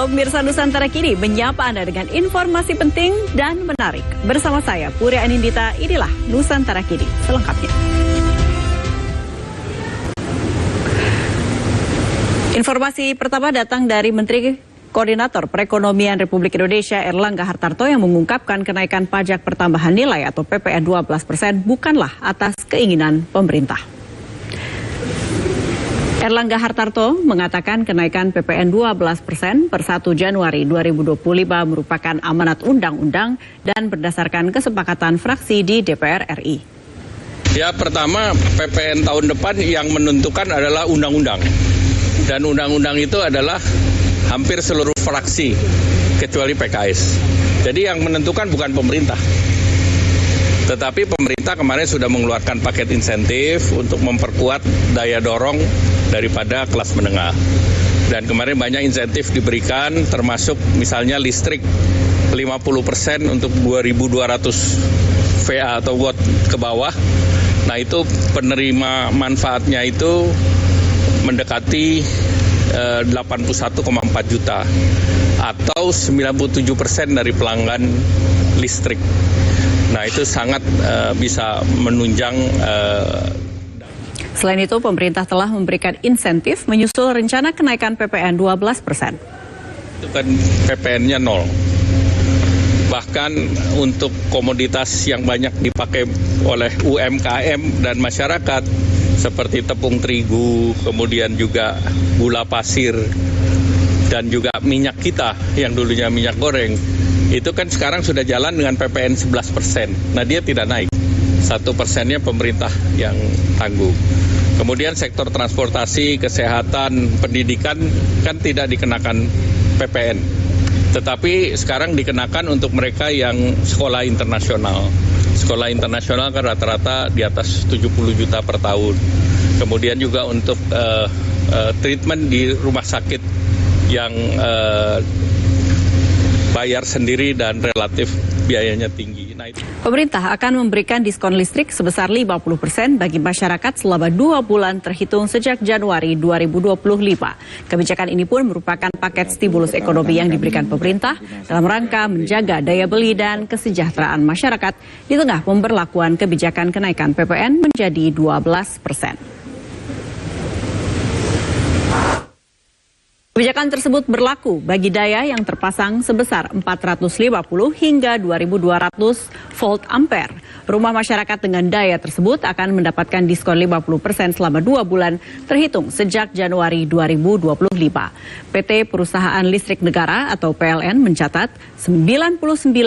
Halo pemirsa Nusantara Kini, menyapa Anda dengan informasi penting dan menarik. Bersama saya, Puri Anindita, inilah Nusantara Kini selengkapnya. Informasi pertama datang dari Menteri Koordinator Perekonomian Republik Indonesia Erlangga Hartarto yang mengungkapkan kenaikan pajak pertambahan nilai atau PPN 12% bukanlah atas keinginan pemerintah. Erlangga Hartarto mengatakan kenaikan PPN 12% per 1 Januari 2025 merupakan amanat undang-undang dan berdasarkan kesepakatan fraksi di DPR RI. Ya, pertama PPN tahun depan yang menentukan adalah undang-undang. Dan undang-undang itu adalah hampir seluruh fraksi kecuali PKS. Jadi yang menentukan bukan pemerintah. Tetapi pemerintah kemarin sudah mengeluarkan paket insentif untuk memperkuat daya dorong daripada kelas menengah. Dan kemarin banyak insentif diberikan, termasuk misalnya listrik 50% untuk 2.200 VA atau watt ke bawah. Nah itu penerima manfaatnya itu mendekati 81,4 juta atau 97% dari pelanggan listrik. Nah itu sangat bisa menunjang. Selain itu, pemerintah telah memberikan insentif menyusul rencana kenaikan PPN 12%. Itu kan PPN-nya 0. Bahkan untuk komoditas yang banyak dipakai oleh UMKM dan masyarakat, seperti tepung terigu, kemudian juga gula pasir, dan juga minyak kita yang dulunya minyak goreng, itu kan sekarang sudah jalan dengan PPN 11%. Nah dia tidak naik, 1%-nya pemerintah yang tanggung. Kemudian sektor transportasi, kesehatan, pendidikan kan tidak dikenakan PPN. Tetapi sekarang dikenakan untuk mereka yang sekolah internasional. Sekolah internasional kan rata-rata di atas 70 juta per tahun. Kemudian juga untuk treatment di rumah sakit yang bayar sendiri dan relatif biayanya tinggi. Nah, itu. Pemerintah akan memberikan diskon listrik sebesar 50% bagi masyarakat selama 2 bulan terhitung sejak Januari 2025. Kebijakan ini pun merupakan paket stimulus ekonomi yang diberikan pemerintah dalam rangka menjaga daya beli dan kesejahteraan masyarakat di tengah pemberlakuan kebijakan kenaikan PPN menjadi 12%. Kebijakan tersebut berlaku bagi daya yang terpasang sebesar 450 hingga 2200 volt ampere. Rumah masyarakat dengan daya tersebut akan mendapatkan diskon 50% selama 2 bulan terhitung sejak Januari 2025. PT Perusahaan Listrik Negara atau PLN mencatat 99,5%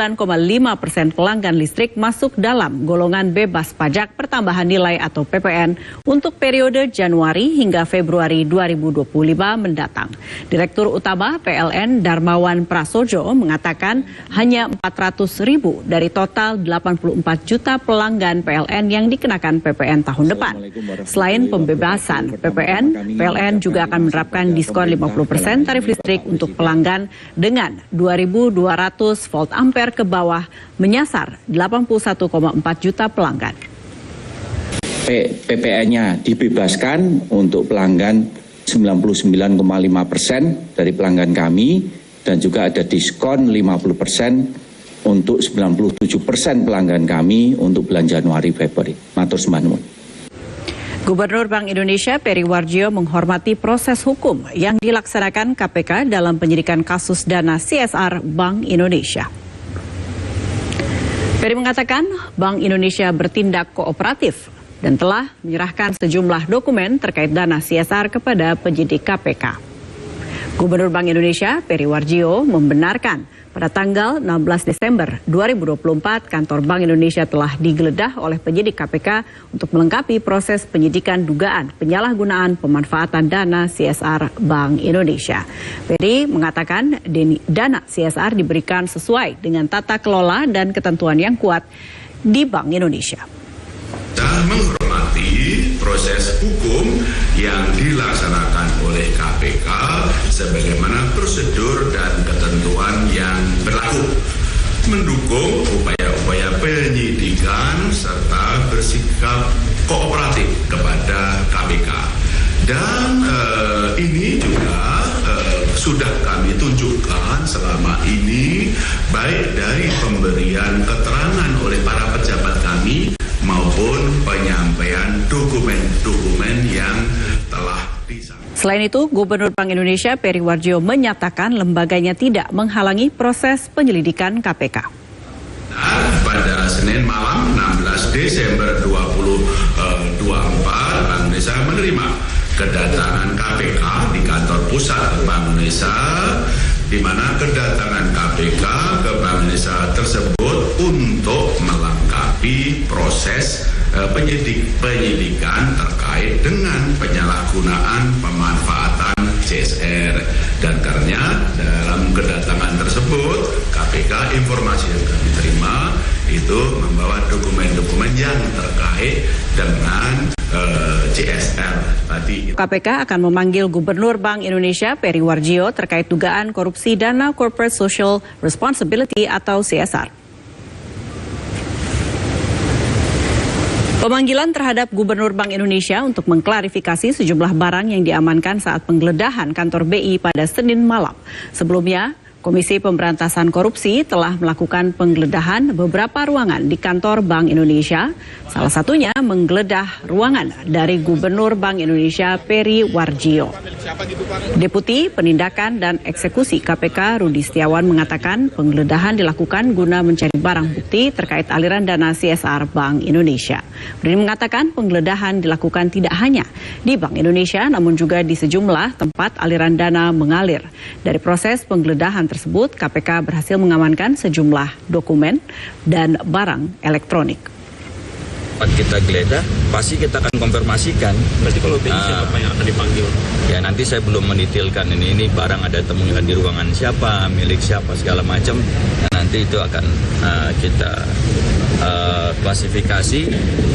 pelanggan listrik masuk dalam golongan bebas pajak pertambahan nilai atau PPN untuk periode Januari hingga Februari 2025 mendatang. Direktur Utama PLN Darmawan Prasojo mengatakan hanya 400.000 dari total 84 juta pelanggan PLN yang dikenakan PPN tahun depan. Selain pembebasan PPN, PLN juga akan menerapkan diskon 50% tarif listrik untuk pelanggan dengan 2.200 volt ampere ke bawah menyasar 81,4 juta pelanggan. PPN-nya dibebaskan untuk pelanggan 99,5% dari pelanggan kami dan juga ada diskon 50% untuk 97% pelanggan kami untuk bulan Januari Februari. Matur sembah. Gubernur Bank Indonesia Peri Warjio menghormati proses hukum yang dilaksanakan KPK dalam penyidikan kasus dana CSR Bank Indonesia. Peri mengatakan Bank Indonesia bertindak kooperatif dan telah menyerahkan sejumlah dokumen terkait dana CSR kepada penyidik KPK. Gubernur Bank Indonesia Peri Warjio membenarkan pada tanggal 16 Desember 2024 kantor Bank Indonesia telah digeledah oleh penyidik KPK untuk melengkapi proses penyidikan dugaan penyalahgunaan pemanfaatan dana CSR Bank Indonesia. Peri mengatakan dana CSR diberikan sesuai dengan tata kelola dan ketentuan yang kuat di Bank Indonesia. Dan menghormati proses hukum yang dilaksanakan oleh KPK sebagaimana prosedur dan ketentuan yang berlaku, mendukung upaya-upaya penyidikan serta bersikap kooperatif kepada KPK. Dan ini juga sudah kami tunjukkan menunjukkan selama ini baik dari pemberian keterangan oleh para pejabat kami maupun penyampaian dokumen-dokumen yang telah disampaikan. Selain itu, Gubernur Bank Indonesia Peri Warjio menyatakan lembaganya tidak menghalangi proses penyelidikan KPK. Pada Senin malam 16 Desember 2024, Bank Indonesia menerima kedatangan KPK di kantor pusat Bank Indonesia, di mana kedatangan KPK ke Bank Indonesia tersebut untuk melengkapi proses penyidikan terkait dengan penyalahgunaan pemanfaatan CSR. Dan karena dalam kedatangan tersebut KPK informasi yang kami terima itu membawa dokumen-dokumen yang terkait dengan CSR tadi. KPK akan memanggil Gubernur Bank Indonesia Peri Warjio terkait dugaan korupsi dana Corporate Social Responsibility atau CSR. Pemanggilan terhadap Gubernur Bank Indonesia untuk mengklarifikasi sejumlah barang yang diamankan saat penggeledahan kantor BI pada Senin malam. Sebelumnya, Komisi Pemberantasan Korupsi telah melakukan penggeledahan beberapa ruangan di kantor Bank Indonesia, salah satunya menggeledah ruangan dari Gubernur Bank Indonesia Peri Warjio. Deputi Penindakan dan Eksekusi KPK Rudi Setiawan mengatakan penggeledahan dilakukan guna mencari barang bukti terkait aliran dana CSR Bank Indonesia. Rudi mengatakan penggeledahan dilakukan tidak hanya di Bank Indonesia namun juga di sejumlah tempat aliran dana mengalir. Dari proses penggeledahan tersebut, KPK berhasil mengamankan sejumlah dokumen dan barang elektronik. Kita geledah, pasti kita akan konfirmasikan. Berarti kalau siapa yang akan dipanggil? Ya nanti saya belum mendetailkan ini barang ada temukan di ruangan siapa, milik siapa segala macam. Nanti itu akan kita klasifikasi,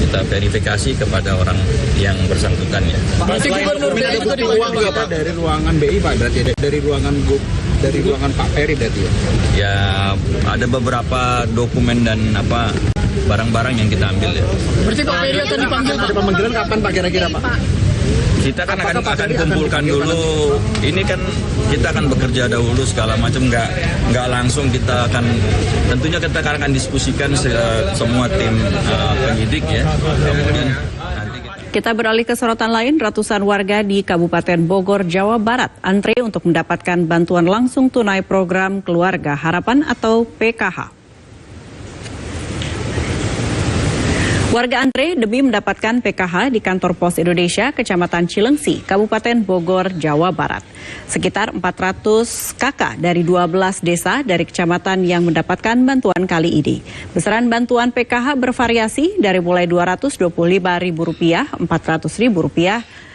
kita verifikasi kepada orang yang bersangkutan ya. Berarti Gubernur BI itu dipanggil Pak dari ruangan BI Pak, berarti dari ruangan Pak Peri berarti ya? Ya ada beberapa dokumen dan barang-barang yang kita ambil ya. Berarti Pak Peri akan dipanggil Pak? Pemanggilan kapan Pak kira-kira Pak? Kita kan akan kumpulkan dulu. Ini kan kita akan bekerja dahulu segala macam, nggak langsung kita akan tentunya kita akan diskusikan semua tim penyidik ya. Kemudian Kita beralih ke sorotan lain, ratusan warga di Kabupaten Bogor, Jawa Barat antre untuk mendapatkan bantuan langsung tunai program Keluarga Harapan atau PKH. Warga antre demi mendapatkan PKH di kantor Pos Indonesia, Kecamatan Cilengsi, Kabupaten Bogor, Jawa Barat. Sekitar 400 kakak dari 12 desa dari kecamatan yang mendapatkan bantuan kali ini. Besaran bantuan PKH bervariasi dari mulai Rp225.000, Rp400.000,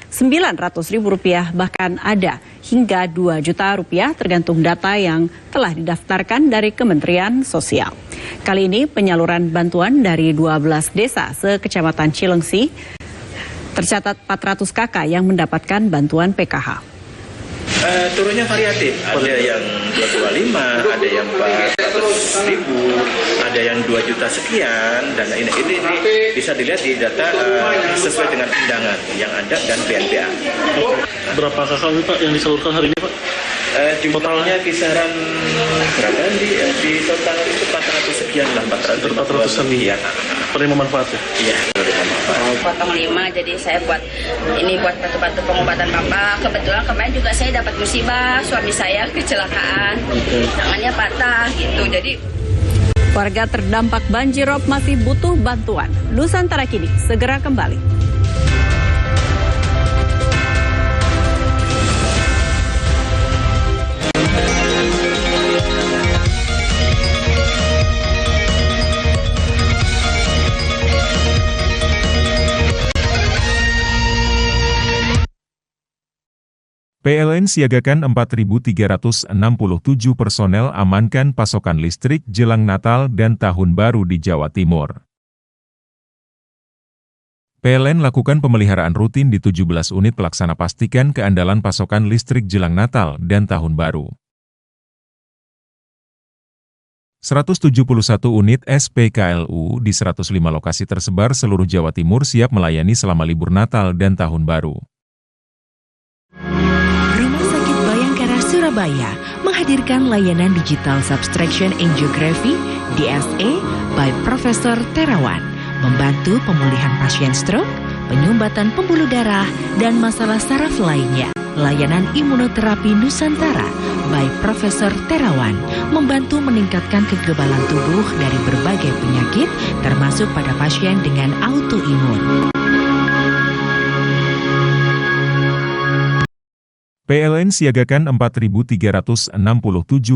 Rp900.000, bahkan ada hingga Rp2 juta tergantung data yang telah didaftarkan dari Kementerian Sosial. Kali ini penyaluran bantuan dari 12 desa se-Kecamatan Cilengsi tercatat 400 kakak yang mendapatkan bantuan PKH. Turunnya variatif, ada yang 225, ada yang 400.000, ada yang 2 juta sekian, dan ini bisa dilihat di data sesuai dengan undangan yang ada dan BNPA. Berapa kakak Pak yang disalurkan hari ini Pak? Jumlahnya kisaran berapa di total itu 400 sekian lah, 400-an ya. Penerima manfaat ya? Iya, penerima manfaat. Potong 5, jadi saya buat bantu-bantu pengobatan bapak. Kebetulan kemarin juga saya dapat musibah, suami saya kecelakaan, tangannya patah gitu. Jadi warga terdampak banjirop masih butuh bantuan. Nusantara Kini segera kembali. PLN siagakan 4.367 personel amankan pasokan listrik jelang Natal dan Tahun Baru di Jawa Timur. PLN lakukan pemeliharaan rutin di 17 unit pelaksana pastikan keandalan pasokan listrik jelang Natal dan Tahun Baru. 171 unit SPKLU di 105 lokasi tersebar seluruh Jawa Timur siap melayani selama libur Natal dan Tahun Baru. Surabaya menghadirkan layanan Digital Subtraction Angiography (DSA) by Profesor Terawan, membantu pemulihan pasien stroke, penyumbatan pembuluh darah, dan masalah saraf lainnya. Layanan Imunoterapi Nusantara by Profesor Terawan membantu meningkatkan kekebalan tubuh dari berbagai penyakit, termasuk pada pasien dengan autoimun. PLN siagakan 4.367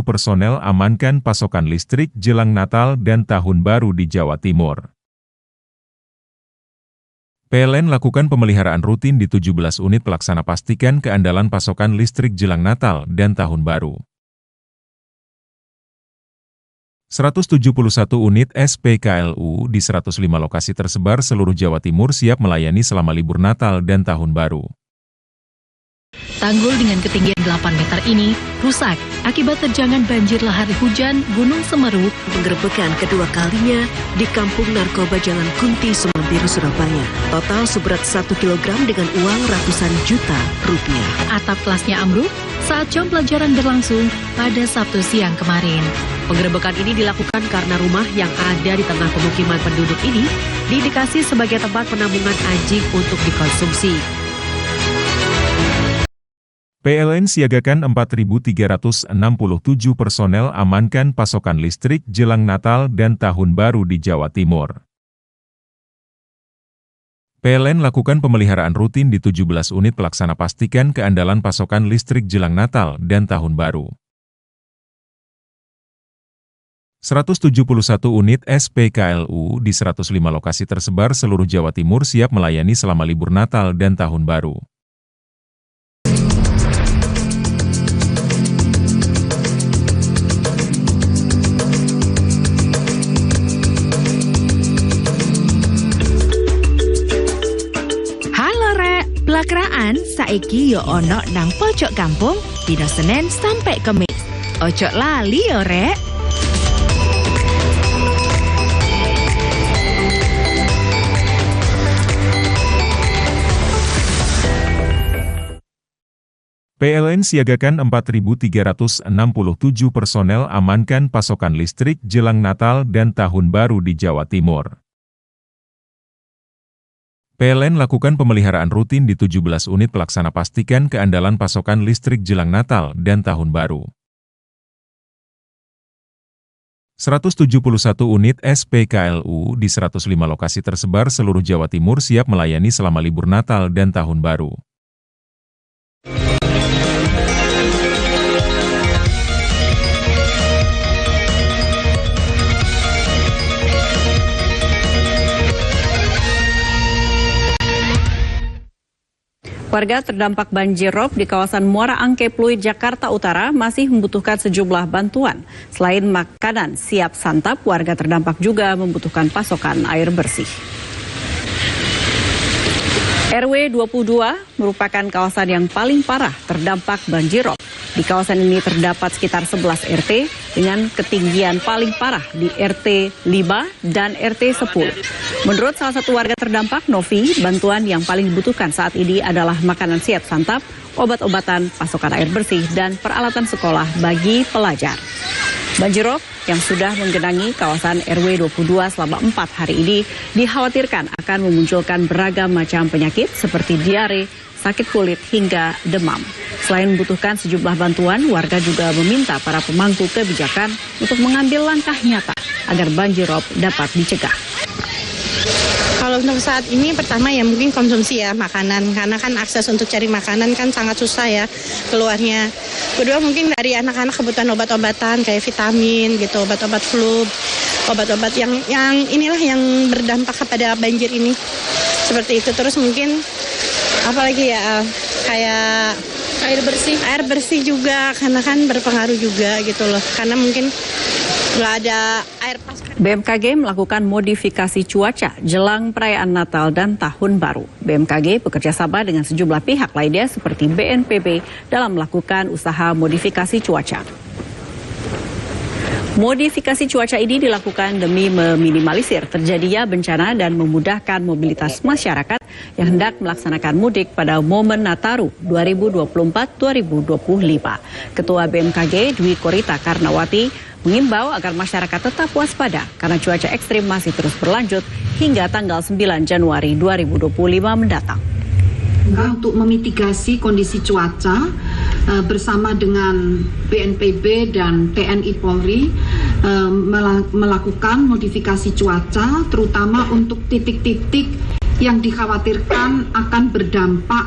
personel amankan pasokan listrik jelang Natal dan Tahun Baru di Jawa Timur. PLN lakukan pemeliharaan rutin di 17 unit pelaksana pastikan keandalan pasokan listrik jelang Natal dan Tahun Baru. 171 unit SPKLU di 105 lokasi tersebar seluruh Jawa Timur siap melayani selama libur Natal dan Tahun Baru. Tanggul dengan ketinggian 8 meter ini rusak akibat terjangan banjir lahar hujan Gunung Semeru. Penggerebekan kedua kalinya di Kampung Narkoba Jalan Kunti, Semambiru, Surabaya. Total seberat 1 kilogram dengan uang ratusan juta rupiah. Atap kelasnya ambruk saat jam pelajaran berlangsung pada Sabtu siang kemarin. Penggerebekan ini dilakukan karena rumah yang ada di tengah pemukiman penduduk ini diindikasi sebagai tempat penampungan anjing untuk dikonsumsi. PLN siagakan 4.367 personel amankan pasokan listrik jelang Natal dan Tahun Baru di Jawa Timur. PLN lakukan pemeliharaan rutin di 17 unit pelaksana pastikan keandalan pasokan listrik jelang Natal dan Tahun Baru. 171 unit SPKLU di 105 lokasi tersebar seluruh Jawa Timur siap melayani selama libur Natal dan Tahun Baru. Pelakraan saiki yo ono nang pojok kampung dina Senin sampai Kemis. Ojo lali yo rek. PLN siagakan 4.367 personel amankan pasokan listrik jelang Natal dan Tahun Baru di Jawa Timur. PLN lakukan pemeliharaan rutin di 17 unit pelaksana pastikan keandalan pasokan listrik jelang Natal dan Tahun Baru. 171 unit SPKLU di 105 lokasi tersebar seluruh Jawa Timur siap melayani selama libur Natal dan Tahun Baru. Warga terdampak banjir rob di kawasan Muara Angke, Pluit, Jakarta Utara masih membutuhkan sejumlah bantuan. Selain makanan siap santap, warga terdampak juga membutuhkan pasokan air bersih. RW 22 merupakan kawasan yang paling parah terdampak banjir rob. Di kawasan ini terdapat sekitar 11 RT dengan ketinggian paling parah di RT 5 dan RT 10. Menurut salah satu warga terdampak, Novi, bantuan yang paling dibutuhkan saat ini adalah makanan siap santap, obat-obatan, pasokan air bersih, dan peralatan sekolah bagi pelajar. Banjirop yang sudah menggenangi kawasan RW 22 selama 4 hari ini dikhawatirkan akan memunculkan beragam macam penyakit seperti diare, sakit kulit, hingga demam. Selain membutuhkan sejumlah bantuan, warga juga meminta para pemangku kebijakan untuk mengambil langkah nyata agar banjirop dapat dicegah. Kalau untuk saat ini pertama ya mungkin konsumsi ya makanan, karena kan akses untuk cari makanan kan sangat susah ya keluarnya. Kedua mungkin dari anak-anak kebutuhan obat-obatan kayak vitamin gitu, obat-obat flu, obat-obat yang inilah yang berdampak kepada banjir ini. Seperti itu. Terus mungkin apalagi ya kayak air bersih juga, karena kan berpengaruh juga gitu loh, karena mungkin nggak ada air pas. BMKG melakukan modifikasi cuaca jelang perayaan Natal dan Tahun Baru. BMKG bekerjasama dengan sejumlah pihak lainnya seperti BNPB dalam melakukan usaha modifikasi cuaca. Modifikasi cuaca ini dilakukan demi meminimalisir terjadinya bencana dan memudahkan mobilitas masyarakat yang hendak melaksanakan mudik pada momen Nataru 2024-2025. Ketua BMKG Dwi Korita Karnawati mengimbau agar masyarakat tetap waspada karena cuaca ekstrim masih terus berlanjut hingga tanggal 9 Januari 2025 mendatang. Untuk memitigasi kondisi cuaca bersama dengan BNPB dan TNI Polri melakukan modifikasi cuaca terutama untuk titik-titik yang dikhawatirkan akan berdampak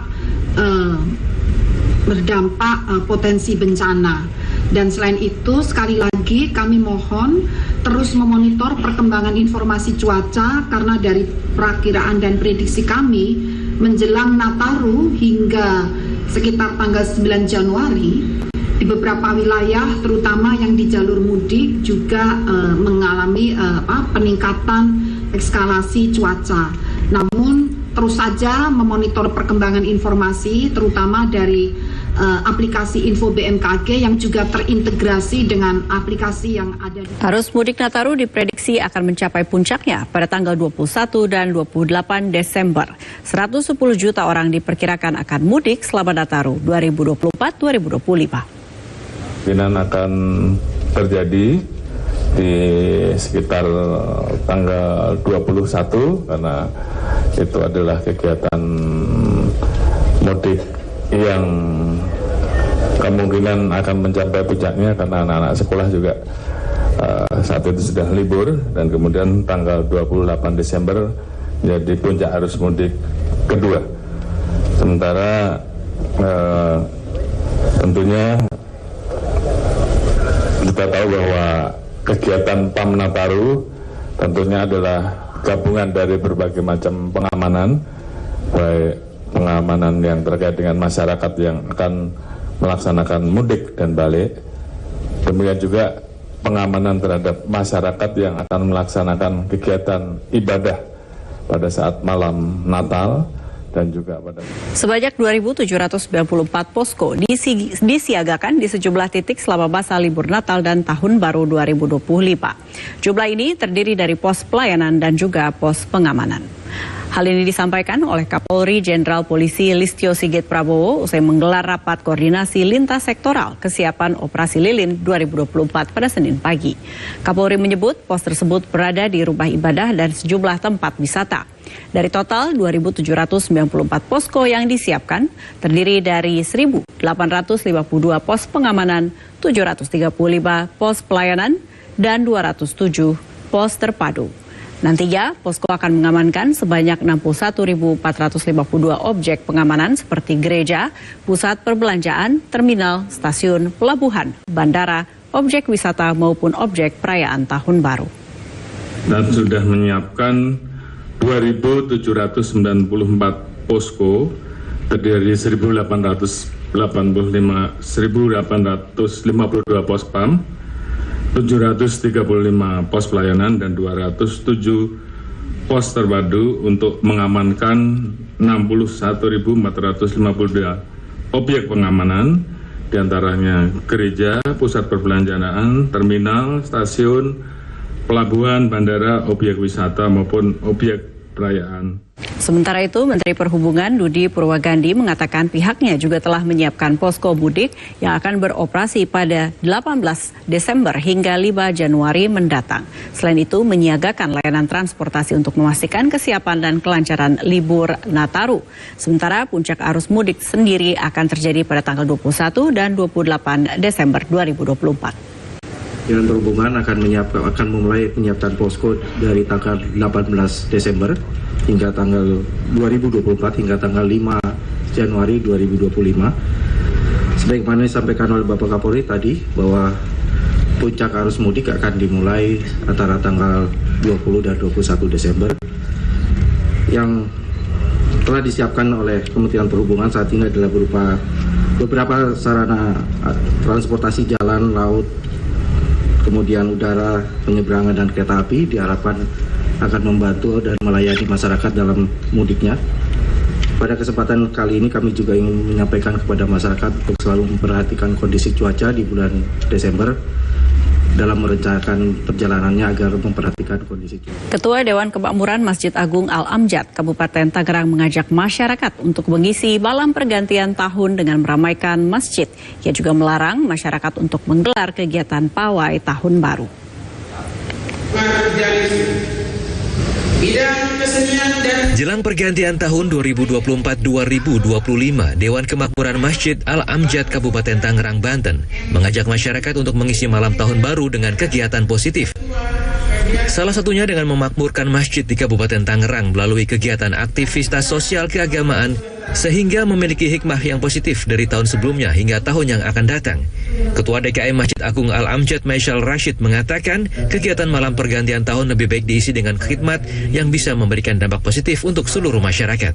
potensi bencana. Dan selain itu sekali lagi kami mohon terus memonitor perkembangan informasi cuaca karena dari perakiraan dan prediksi kami menjelang Nataru hingga sekitar tanggal 9 Januari di beberapa wilayah terutama yang di jalur mudik juga mengalami peningkatan eskalasi cuaca. Namun terus saja memonitor perkembangan informasi terutama dari aplikasi Info BMKG yang juga terintegrasi dengan aplikasi yang ada di... Arus mudik Nataru diprediksi akan mencapai puncaknya pada tanggal 21 dan 28 Desember. 110 juta orang diperkirakan akan mudik selama Nataru 2024-2025. Kemungkinan akan terjadi di sekitar tanggal 21 karena itu adalah kegiatan mudik yang kemungkinan akan mencapai puncaknya karena anak-anak sekolah juga saat itu sudah libur dan kemudian tanggal 28 Desember menjadi puncak arus mudik kedua. Sementara tentunya kita tahu bahwa kegiatan PAM Nataru tentunya adalah gabungan dari berbagai macam pengamanan, baik pengamanan yang terkait dengan masyarakat yang akan melaksanakan mudik dan balik, demikian juga pengamanan terhadap masyarakat yang akan melaksanakan kegiatan ibadah pada saat malam Natal dan juga pada... Sebanyak 2.794 posko disiagakan di sejumlah titik selama masa libur Natal dan Tahun Baru 2025. Jumlah ini terdiri dari pos pelayanan dan juga pos pengamanan. Hal ini disampaikan oleh Kapolri Jenderal Polisi Listio Sigit Prabowo usai menggelar rapat koordinasi lintas sektoral kesiapan operasi lilin 2024 pada Senin pagi. Kapolri menyebut pos tersebut berada di rumah ibadah dan sejumlah tempat wisata. Dari total 2.794 posko yang disiapkan, terdiri dari 1.852 pos pengamanan, 735 pos pelayanan, dan 207 pos terpadu. Nantinya, posko akan mengamankan sebanyak 61.452 objek pengamanan seperti gereja, pusat perbelanjaan, terminal, stasiun, pelabuhan, bandara, objek wisata maupun objek perayaan Tahun Baru. Dan sudah menyiapkan 2.794 posko terdiri dari 1.852 pos PAM, 735 pos pelayanan dan 207 pos terpadu untuk mengamankan 61.452 objek pengamanan, diantaranya gereja, pusat perbelanjaan, terminal, stasiun, pelabuhan, bandara, objek wisata maupun objek perayaan. Sementara itu, Menteri Perhubungan Dudi Purwagandi mengatakan pihaknya juga telah menyiapkan posko mudik yang akan beroperasi pada 18 Desember hingga 5 Januari mendatang. Selain itu, menyiagakan layanan transportasi untuk memastikan kesiapan dan kelancaran libur Nataru. Sementara puncak arus mudik sendiri akan terjadi pada tanggal 21 dan 28 Desember 2024. Dinas Perhubungan akan mulai menyiapkan posko dari tanggal 18 Desember hingga tanggal 2024 hingga tanggal 5 Januari 2025. Sebagaimana disampaikan oleh Bapak Kapolri tadi bahwa puncak arus mudik akan dimulai antara tanggal 20 dan 21 Desember. Yang telah disiapkan oleh Kementerian Perhubungan saat ini adalah berupa beberapa sarana transportasi jalan, laut, kemudian udara, penyeberangan dan kereta api diharapkan akan membantu dan melayani masyarakat dalam mudiknya. Pada kesempatan kali ini kami juga ingin menyampaikan kepada masyarakat untuk selalu memperhatikan kondisi cuaca di bulan Desember dalam merencanakan perjalanannya agar memperhatikan kondisi cuaca. Ketua Dewan Kemakmuran Masjid Agung Al-Amjad Kabupaten Tangerang mengajak masyarakat untuk mengisi malam pergantian tahun dengan meramaikan masjid. Ia juga melarang masyarakat untuk menggelar kegiatan pawai tahun baru. Jelang pergantian tahun 2024-2025, Dewan Kemakmuran Masjid Al-Amjad Kabupaten Tangerang, Banten mengajak masyarakat untuk mengisi malam tahun baru dengan kegiatan positif. Salah satunya dengan memakmurkan masjid di Kabupaten Tangerang melalui kegiatan aktivitas sosial keagamaan sehingga memiliki hikmah yang positif dari tahun sebelumnya hingga tahun yang akan datang. Ketua DKM Masjid Agung Al-Amjad Maishal Rashid mengatakan kegiatan malam pergantian tahun lebih baik diisi dengan khidmat yang bisa memberikan dampak positif untuk seluruh masyarakat.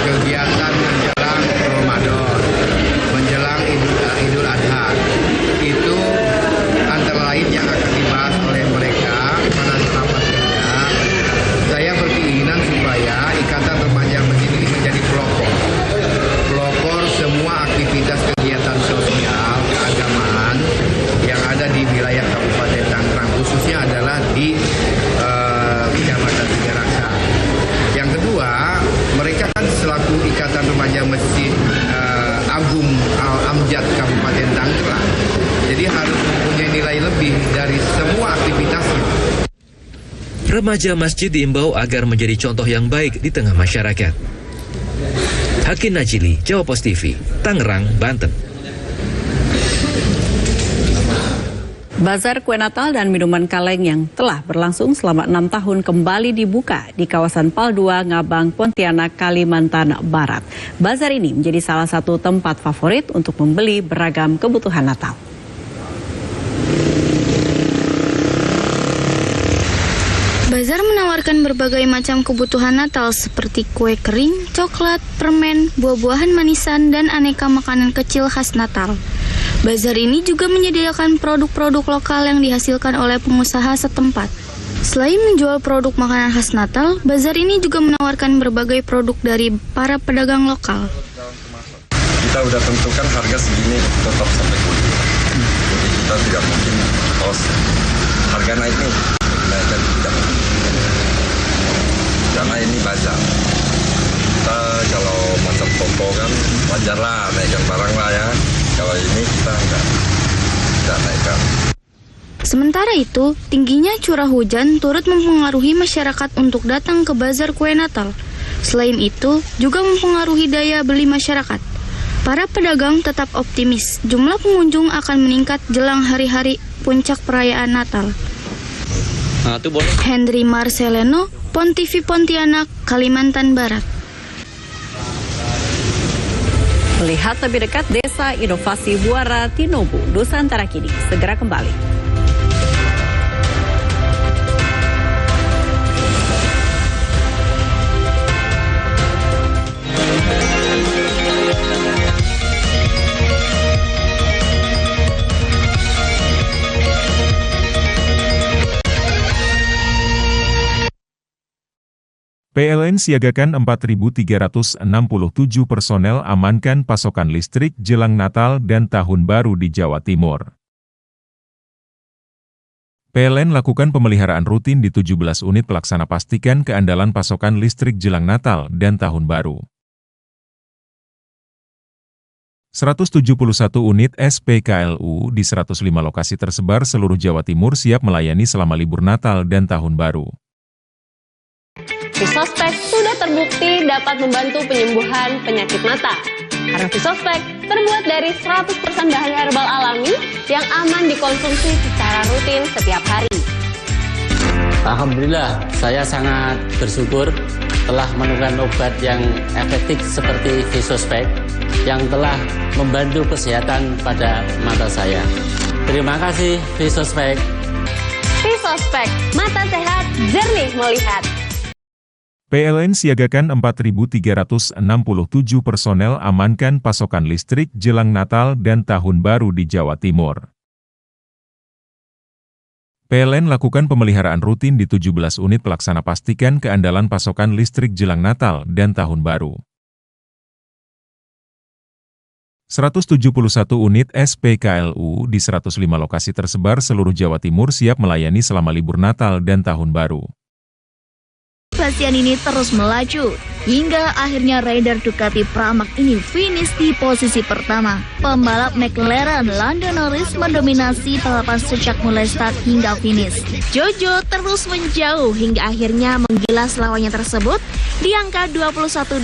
Kegiatan menjelang Ramadan, menjelang Idul Adha, itu antara lain yang akan dibahas oleh mereka, para sahabat kerja. Saya berkeinginan supaya Ikatan Remaja Masjid ini menjadi pelopor semua aktivitas kegiatan sosial keagamaan yang ada di wilayah Kabupaten Tangerang, khususnya adalah di Kecamatan Tiga Raksa. Yang kedua, mereka kan selaku Ikatan Remaja Masjid Agung Al-Amjad Kabupaten Tangerang, jadi harus mempunyai nilai lebih dari semua aktivitasnya. Remaja masjid diimbau agar menjadi contoh yang baik di tengah masyarakat. Hakim Najili, Jawa Pos TV, Tangerang, Banten. Bazar kue Natal dan minuman kaleng yang telah berlangsung selama 6 tahun kembali dibuka di kawasan Pal 2, Ngabang, Pontianak, Kalimantan Barat. Bazar ini menjadi salah satu tempat favorit untuk membeli beragam kebutuhan Natal. Bazar menawarkan berbagai macam kebutuhan Natal seperti kue kering, coklat, permen, buah-buahan manisan, dan aneka makanan kecil khas Natal. Bazar ini juga menyediakan produk-produk lokal yang dihasilkan oleh pengusaha setempat. Selain menjual produk makanan khas Natal, bazar ini juga menawarkan berbagai produk dari para pedagang lokal. Kita udah tentukan harga segini tetap sampai kulit. Jadi kita tidak mungkin kalau harga naik nih, naikkan tidak mungkin. Karena ini bazar. Kita kalau macam toko kan wajar lah naikkan barang lah ya. Kalau ini kita enggak naikkan. Sementara itu, tingginya curah hujan turut mempengaruhi masyarakat untuk datang ke bazar kue Natal. Selain itu, juga mempengaruhi daya beli masyarakat. Para pedagang tetap optimis jumlah pengunjung akan meningkat jelang hari-hari puncak perayaan Natal. Henry Marceleno, Pon TV Pontianak, Kalimantan Barat. Melihat lebih dekat Desa Inovasi Buara Tinobu, Nusantara kini segera kembali. PLN siagakan 4.367 personel amankan pasokan listrik jelang Natal dan Tahun Baru di Jawa Timur. PLN lakukan pemeliharaan rutin di 17 unit pelaksana pastikan keandalan pasokan listrik jelang Natal dan Tahun Baru. 171 unit SPKLU di 105 lokasi tersebar seluruh Jawa Timur siap melayani selama libur Natal dan Tahun Baru. Visospek sudah terbukti dapat membantu penyembuhan penyakit mata. Karena Visospek terbuat dari 100% bahan herbal alami yang aman dikonsumsi secara rutin setiap hari. Alhamdulillah, saya sangat bersyukur telah menemukan obat yang efektif seperti Visospek yang telah membantu kesehatan pada mata saya. Terima kasih Visospek. Visospek, mata sehat, jernih melihat. PLN siagakan 4.367 personel amankan pasokan listrik jelang Natal dan Tahun Baru di Jawa Timur. PLN lakukan pemeliharaan rutin di 17 unit pelaksana pastikan keandalan pasokan listrik jelang Natal dan Tahun Baru. 171 unit SPKLU di 105 lokasi tersebar seluruh Jawa Timur siap melayani selama libur Natal dan Tahun Baru. Pasien ini terus melaju, hingga akhirnya rider Ducati Pramac ini finish di posisi pertama. Pembalap McLaren Lando Norris mendominasi balapan sejak mulai start hingga finish. Jojo terus menjauh hingga akhirnya menggilas lawannya tersebut di angka 21-12.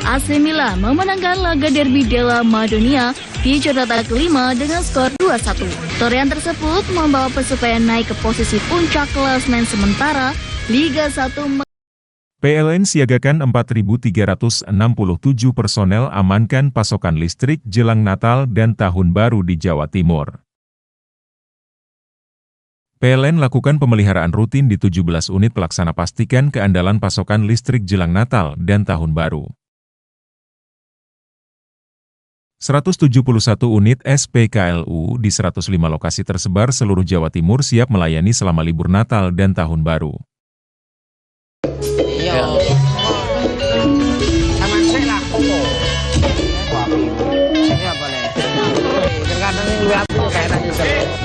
AC Milan memenangkan laga Derby della Madonia di jornada kelima dengan skor 2-1. Torehan tersebut membawa Persebaya naik ke posisi puncak klasemen sementara Liga 1. PLN siagakan 4.367 personel amankan pasokan listrik jelang Natal dan Tahun Baru di Jawa Timur. PLN lakukan pemeliharaan rutin di 17 unit pelaksana pastikan keandalan pasokan listrik jelang Natal dan Tahun Baru. 171 unit SPKLU di 105 lokasi tersebar seluruh Jawa Timur siap melayani selama libur Natal dan Tahun Baru.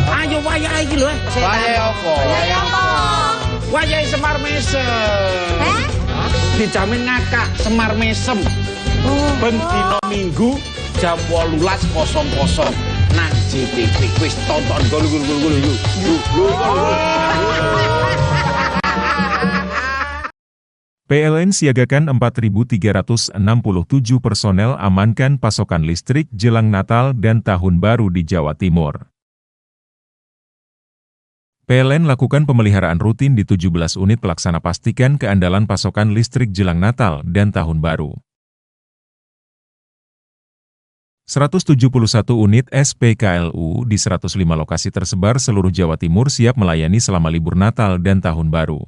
Ayo wayah iki lho. Wayah apa? Wayah Semar Mesem. Dijamin ngakak Semar Mesem. Ben dina Minggu jam 18.00 nang JTV. Wis tonton gulu. PLN siagakan 4.367 personel amankan pasokan listrik jelang Natal dan Tahun Baru di Jawa Timur. PLN lakukan pemeliharaan rutin di 17 unit pelaksana pastikan keandalan pasokan listrik jelang Natal dan Tahun Baru. 171 unit SPKLU di 105 lokasi tersebar seluruh Jawa Timur siap melayani selama libur Natal dan Tahun Baru.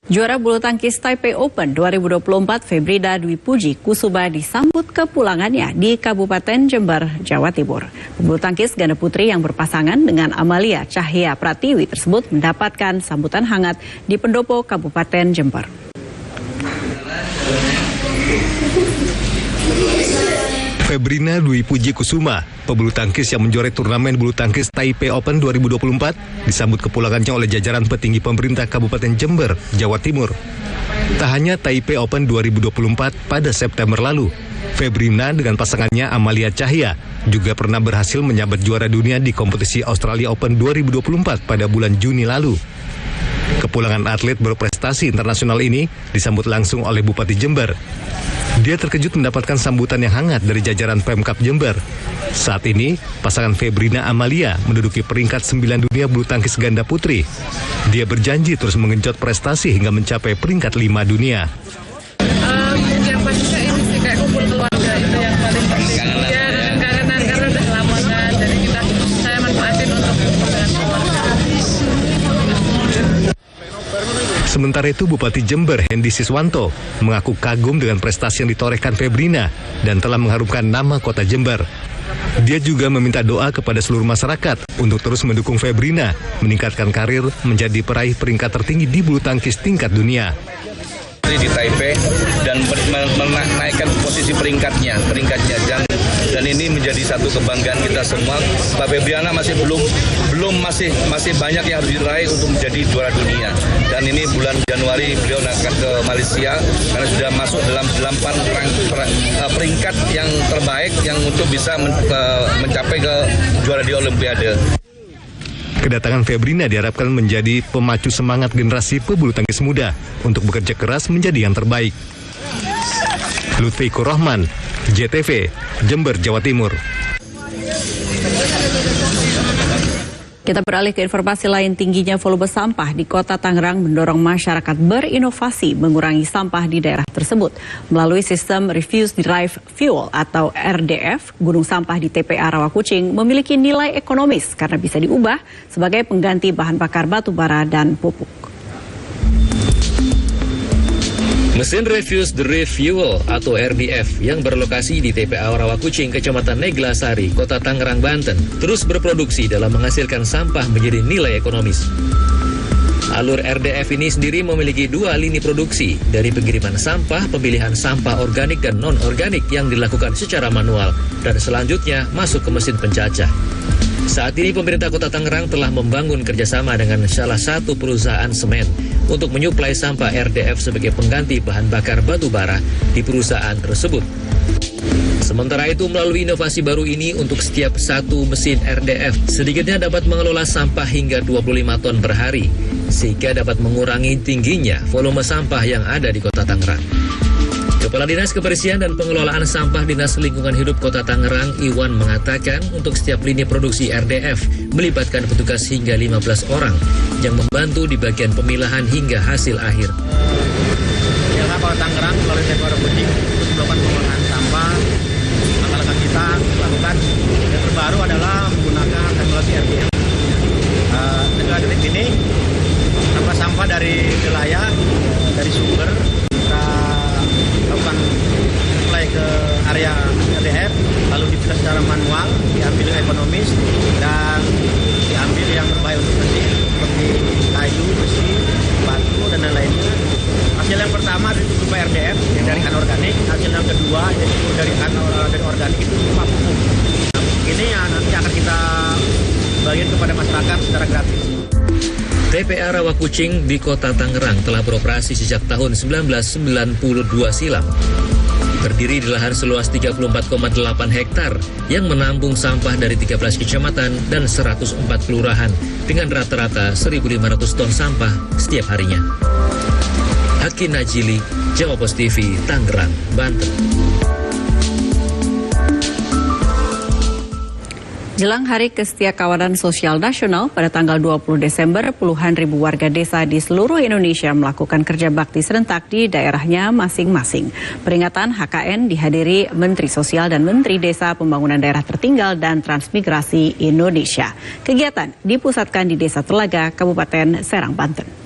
Juara bulu tangkis Taipei Open 2024 Febrida Dwi Puji Kusuma disambut kepulangannya di Kabupaten Jember, Jawa Timur. Bulu tangkis ganda putri yang berpasangan dengan Amalia Cahya Pratiwi tersebut mendapatkan sambutan hangat di pendopo Kabupaten Jember. Febrina Dwi Puji Kusuma, pebulu tangkis yang menjuarai turnamen bulu tangkis Taipei Open 2024, disambut kepulangannya oleh jajaran petinggi pemerintah Kabupaten Jember, Jawa Timur. Tak hanya Taipei Open 2024 pada September lalu, Febrina dengan pasangannya Amalia Cahya juga pernah berhasil menyabet juara dunia di kompetisi Australia Open 2024 pada bulan Juni lalu. Kepulangan atlet berprestasi internasional ini disambut langsung oleh Bupati Jember. Dia terkejut mendapatkan sambutan yang hangat dari jajaran Pemkab Jember. Saat ini, pasangan Febrina Amalia menduduki peringkat 9 dunia bulu tangkis ganda putri. Dia berjanji terus mengenjot prestasi hingga mencapai peringkat 5 dunia. Yang pasti ini sih kayak kumpul keluarga itu yang paling penting. Ya, karena udah lama kan, jadi saya manfaatin untuk dengan keluarga. Sementara itu, Bupati Jember Hendy Siswanto mengaku kagum dengan prestasi yang ditorehkan Febrina dan telah mengharumkan nama kota Jember. Dia juga meminta doa kepada seluruh masyarakat untuk terus mendukung Febrina meningkatkan karir menjadi peraih peringkat tertinggi di bulu tangkis tingkat dunia. Di Taipei dan menaikkan posisi peringkatnya dan ini menjadi satu kebanggaan kita semua. Mbak Febriana masih banyak yang harus diraih untuk menjadi juara dunia, dan ini bulan Januari beliau akan ke Malaysia karena sudah masuk dalam 8 peringkat yang terbaik yang untuk bisa mencapai ke juara di Olimpiade. Kedatangan Febrina diharapkan menjadi pemacu semangat generasi pebulu tangkis muda untuk bekerja keras menjadi yang terbaik. Lutfi Kurrahman, JTV, Jember, Jawa Timur. Kita beralih ke informasi lain. Tingginya volume sampah di Kota Tangerang mendorong masyarakat berinovasi mengurangi sampah di daerah tersebut. Melalui sistem Refuse Derived Fuel atau RDF, gunung sampah di TPA Rawakucing memiliki nilai ekonomis karena bisa diubah sebagai pengganti bahan bakar batu bara dan pupuk. Mesin Refuse the Refuel atau RDF yang berlokasi di TPA Rawakucing, Kecamatan Neglasari, Kota Tangerang, Banten, terus berproduksi dalam menghasilkan sampah menjadi nilai ekonomis. Alur RDF ini sendiri memiliki 2 lini produksi, dari pengiriman sampah, pemilihan sampah organik dan non-organik yang dilakukan secara manual, dan selanjutnya masuk ke mesin pencacah. Saat ini pemerintah Kota Tangerang telah membangun kerjasama dengan salah satu perusahaan semen untuk menyuplai sampah RDF sebagai pengganti bahan bakar batu bara di perusahaan tersebut. Sementara itu, melalui inovasi baru ini, untuk setiap satu mesin RDF sedikitnya dapat mengelola sampah hingga 25 ton per hari, sehingga dapat mengurangi tingginya volume sampah yang ada di Kota Tangerang. Kepala Dinas Kebersihan dan Pengelolaan Sampah Dinas Lingkungan Hidup Kota Tangerang, Iwan, mengatakan untuk setiap lini produksi RDF melibatkan petugas hingga 15 orang yang membantu di bagian pemilahan hingga hasil akhir. Kota Tangerang melalui TPA Rawakucing untuk melakukan pengolahan sampah. Langkah kita lakukan yang terbaru adalah menggunakan teknologi RDF. Teknologi ini sampah dari wilayah, dari sumber, kita lakukan supply ke area RDF, lalu dipisah secara manual, diambil yang ekonomis, dan diambil yang berbahaya untuk mesin, seperti kayu, besi, batu, dan lain-lainnya. Hasil yang pertama itu berupa RDF yang dari anorganik, hasil yang kedua yaitu dari organik itu berupa pupuk. Nah, ini yang nanti akan kita bagikan kepada masyarakat secara gratis. TPA Rawakucing di Kota Tangerang telah beroperasi sejak tahun 1992 silam. Terdiri di lahan seluas 34,8 hektar yang menampung sampah dari 13 kecamatan dan 104 kelurahan dengan rata-rata 1.500 ton sampah setiap harinya. Hakim Najili, Jawa Pos TV, Tangerang, Banten. Jelang Hari Kesetiakawanan Sosial Nasional pada tanggal 20 Desember, puluhan ribu warga desa di seluruh Indonesia melakukan kerja bakti serentak di daerahnya masing-masing. Peringatan HKN dihadiri Menteri Sosial dan Menteri Desa Pembangunan Daerah Tertinggal dan Transmigrasi Indonesia. Kegiatan dipusatkan di Desa Telaga, Kabupaten Serang, Banten.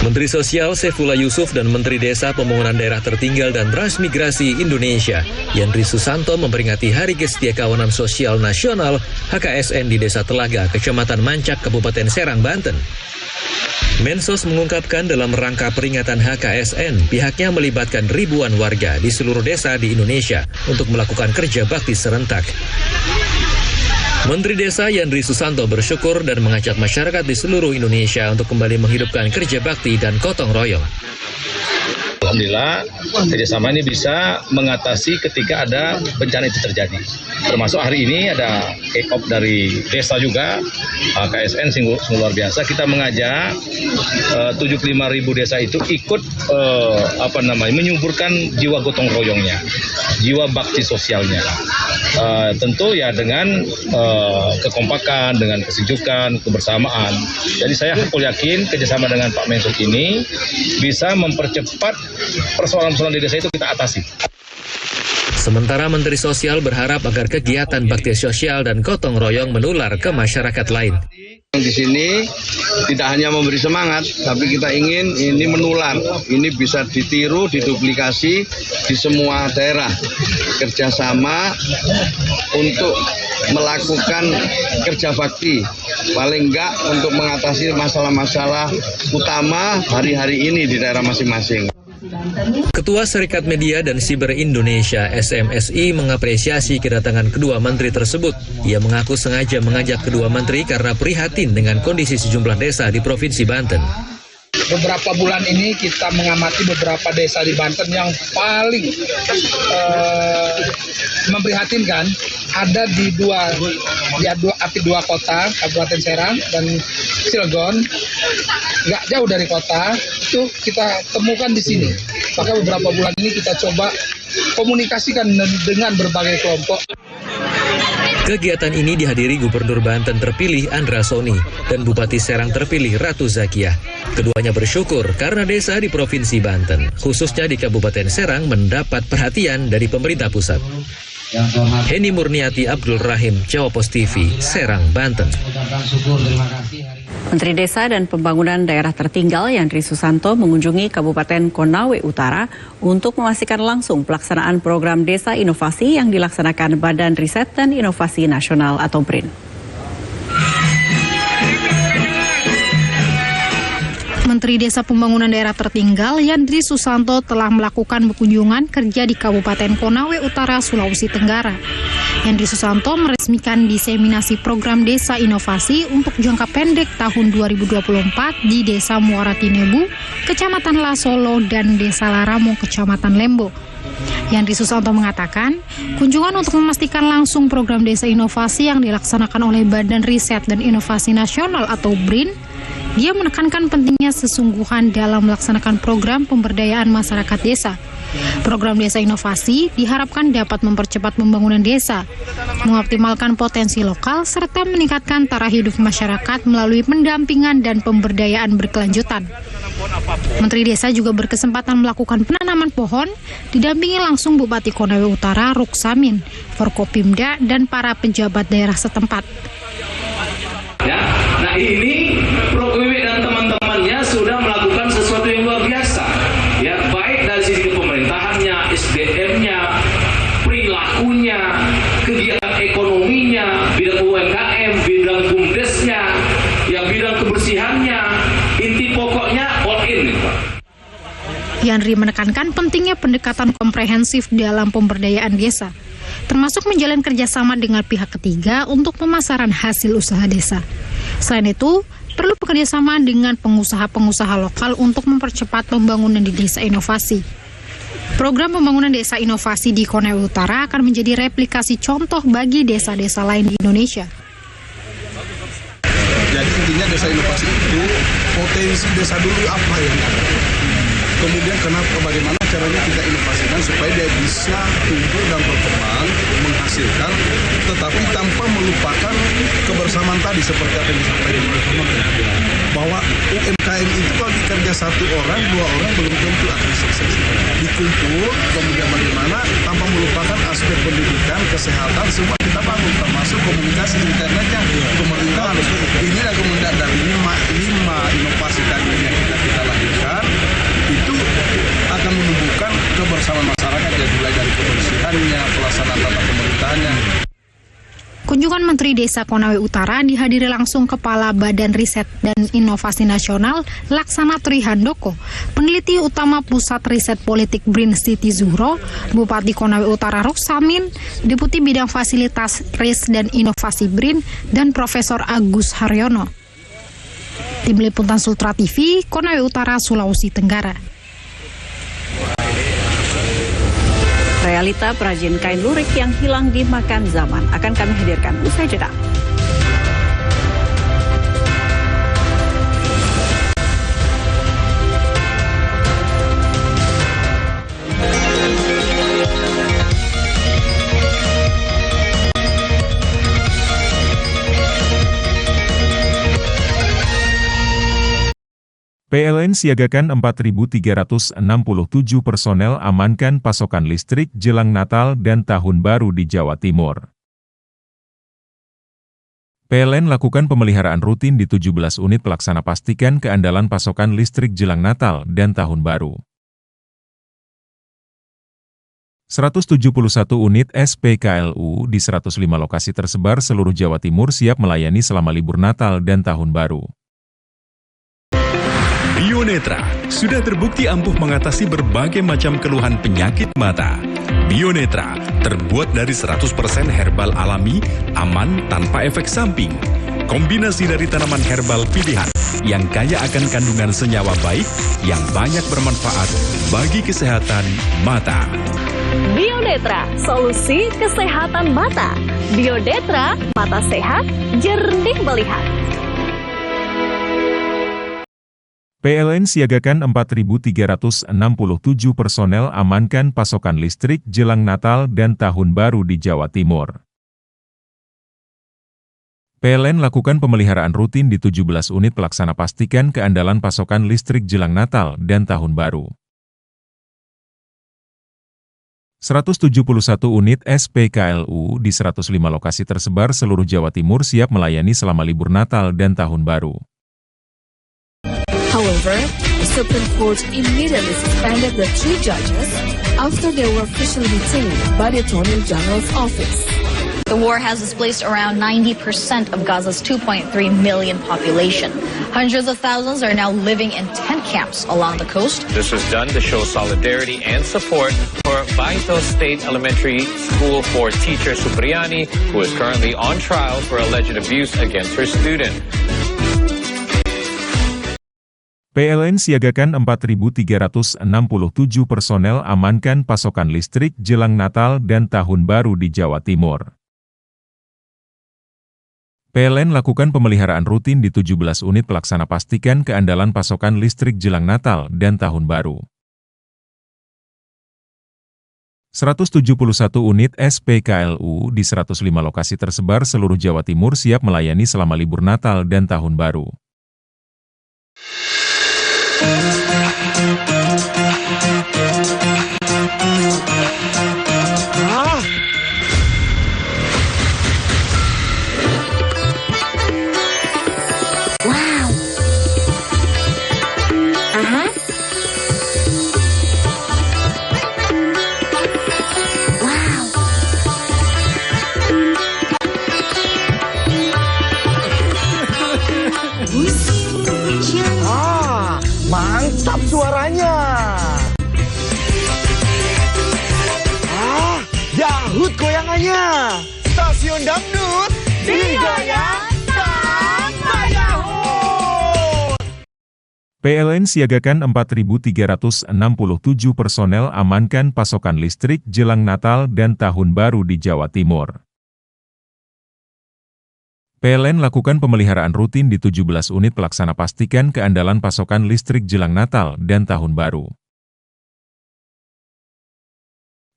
Menteri Sosial Saifullah Yusuf dan Menteri Desa Pembangunan Daerah Tertinggal dan Transmigrasi Indonesia, Yandri Susanto, memperingati Hari Kesetiakawanan Sosial Nasional HKSN di Desa Telaga, Kecamatan Mancak, Kabupaten Serang, Banten. Mensos mengungkapkan dalam rangka peringatan HKSN, pihaknya melibatkan ribuan warga di seluruh desa di Indonesia untuk melakukan kerja bakti serentak. Menteri Desa Yandri Susanto bersyukur dan mengajak masyarakat di seluruh Indonesia untuk kembali menghidupkan kerja bakti dan gotong royong. Alhamdulillah, kerjasama ini bisa mengatasi ketika ada bencana itu terjadi. Termasuk hari ini ada kick-off dari desa juga, KSN sungguh luar biasa. Kita mengajak 75.000 desa itu ikut menyuburkan jiwa gotong royongnya, jiwa bakti sosialnya. Tentu ya dengan kekompakan, dengan kesejukan, kebersamaan. Jadi saya yakin kerjasama dengan Pak Mensos ini bisa mempercepat persoalan-persoalan di desa itu kita atasi. Sementara Menteri Sosial berharap agar kegiatan bakti sosial dan gotong royong menular ke masyarakat lain. Di sini tidak hanya memberi semangat, tapi kita ingin ini menular, ini bisa ditiru, diduplikasi di semua daerah. Kerjasama untuk melakukan kerja bakti, paling enggak untuk mengatasi masalah-masalah utama hari-hari ini di daerah masing-masing. Ketua Serikat Media dan Siber Indonesia SMSI mengapresiasi kedatangan kedua menteri tersebut. Ia mengaku sengaja mengajak kedua menteri karena prihatin dengan kondisi sejumlah desa di Provinsi Banten. Beberapa bulan ini kita mengamati beberapa desa di Banten yang paling memprihatinkan, ada di dua kota, Kabupaten Serang dan Cilegon, nggak jauh dari kota, itu kita temukan di sini. Maka beberapa bulan ini kita coba komunikasikan dengan berbagai kelompok. Kegiatan ini dihadiri Gubernur Banten terpilih Andra Soni dan Bupati Serang terpilih Ratu Zakiah. Keduanya bersyukur karena desa di Provinsi Banten, khususnya di Kabupaten Serang, mendapat perhatian dari pemerintah pusat. Heni Murniati Abdul Rahim, Jawa Pos TV, Serang, Banten. Menteri Desa dan Pembangunan Daerah Tertinggal Yandri Susanto mengunjungi Kabupaten Konawe Utara untuk memastikan langsung pelaksanaan program Desa Inovasi yang dilaksanakan Badan Riset dan Inovasi Nasional atau BRIN. Menteri Desa Pembangunan Daerah Tertinggal Yandri Susanto telah melakukan kunjungan kerja di Kabupaten Konawe Utara, Sulawesi Tenggara. Yandri Susanto meresmikan diseminasi program Desa Inovasi untuk jangka pendek tahun 2024 di Desa Muara Tinebu, Kecamatan Lasolo, dan Desa Laramo, Kecamatan Lembo. Yandri Susanto mengatakan, kunjungan untuk memastikan langsung program Desa Inovasi yang dilaksanakan oleh Badan Riset dan Inovasi Nasional atau BRIN. Dia menekankan pentingnya sesungguhan dalam melaksanakan program pemberdayaan masyarakat desa. Program Desa Inovasi diharapkan dapat mempercepat pembangunan desa, mengoptimalkan potensi lokal, serta meningkatkan taraf hidup masyarakat melalui pendampingan dan pemberdayaan berkelanjutan. Menteri Desa juga berkesempatan melakukan penanaman pohon, didampingi langsung Bupati Konawe Utara Ruksamin, Forkopimda, dan para pejabat daerah setempat. Ya, nah ini Prokowi dan teman-temannya sudah melakukan sesuatu yang luar biasa. Ya, baik dari sisi pemerintahannya, SDM-nya, perilakunya, kegiatan ekonominya, bidang UMKM, bidang BUMDes-nya, ya bidang kebersihannya, inti pokoknya all in. Yandri menekankan pentingnya pendekatan komprehensif dalam pemberdayaan desa, termasuk menjalin kerjasama dengan pihak ketiga untuk pemasaran hasil usaha desa. Selain itu, perlu bekerjasama dengan pengusaha-pengusaha lokal untuk mempercepat pembangunan di Desa Inovasi. Program pembangunan Desa Inovasi di Konawe Utara akan menjadi replikasi contoh bagi desa-desa lain di Indonesia. Jadi intinya Desa Inovasi itu potensi desa dulu apa yang ada. Kemudian bagaimana caranya kita inovasikan supaya dia bisa tumbuh dan berkembang, menghasilkan, tetapi tanpa melupakan kebersamaan tadi seperti apa yang disampaikan oleh Menteri. Bahwa UMKM itu kalau dikerja satu orang, dua orang belum tentu akan sukses. Dikumpul, kemudian bagaimana tanpa melupakan aspek pendidikan, kesehatan, semua kita bangun, termasuk komunikasi internetnya. Pemerintah harus ini rekomendasi dari lima inovasi tadi yang kita lahirkan. Itu akan menumbuhkan kebersamaan masyarakat yang mulai dari kebersihannya, pelaksanaan tata pemerintahannya. Kunjungan Menteri Desa Konawe Utara dihadiri langsung Kepala Badan Riset dan Inovasi Nasional Laksana Trihandoko, Peneliti Utama Pusat Riset Politik BRIN Siti Zuhro, Bupati Konawe Utara Ruksamin, Deputi Bidang Fasilitas Riset dan Inovasi BRIN, dan Profesor Agus Haryono. Tim Liputan Sultra TV, Konawe Utara, Sulawesi Tenggara. Realita perajin kain lurik yang hilang dimakan zaman akan kami hadirkan usai jeda. PLN siagakan 4.367 personel amankan pasokan listrik jelang Natal dan Tahun Baru di Jawa Timur. PLN lakukan pemeliharaan rutin di 17 unit pelaksana pastikan keandalan pasokan listrik jelang Natal dan Tahun Baru. 171 unit SPKLU di 105 lokasi tersebar seluruh Jawa Timur siap melayani selama libur Natal dan Tahun Baru. Bionetra sudah terbukti ampuh mengatasi berbagai macam keluhan penyakit mata. Bionetra terbuat dari 100% herbal alami, aman tanpa efek samping. Kombinasi dari tanaman herbal pilihan yang kaya akan kandungan senyawa baik yang banyak bermanfaat bagi kesehatan mata. Bionetra, solusi kesehatan mata. Bionetra, mata sehat, jernih melihat. PLN siagakan 4.367 personel amankan pasokan listrik jelang Natal dan Tahun Baru di Jawa Timur. PLN lakukan pemeliharaan rutin di 17 unit pelaksana pastikan keandalan pasokan listrik jelang Natal dan Tahun Baru. 171 unit SPKLU di 105 lokasi tersebar seluruh Jawa Timur siap melayani selama libur Natal dan Tahun Baru. Supreme Court immediately suspended the 3 judges after they were officially detained by the Attorney General's office. The war has displaced around 90% of Gaza's 2.3 million population. Hundreds of thousands are now living in tent camps along the coast. This was done to show solidarity and support for Baito State Elementary School for teacher Supriyani, who is currently on trial for alleged abuse against her student. PLN siagakan 4.367 personel amankan pasokan listrik jelang Natal dan Tahun Baru di Jawa Timur. PLN lakukan pemeliharaan rutin di 17 unit pelaksana pastikan keandalan pasokan listrik jelang Natal dan Tahun Baru. 171 unit SPKLU di 105 lokasi tersebar seluruh Jawa Timur siap melayani selama libur Natal dan Tahun Baru. Wow. Mantap suaranya. Dahut goyangannya. Stasiun dangdut digoyang sama dahut. PLN siagakan 4.367 personel amankan pasokan listrik jelang Natal dan Tahun Baru di Jawa Timur. PLN lakukan pemeliharaan rutin di 17 unit pelaksana pastikan keandalan pasokan listrik jelang Natal dan Tahun Baru.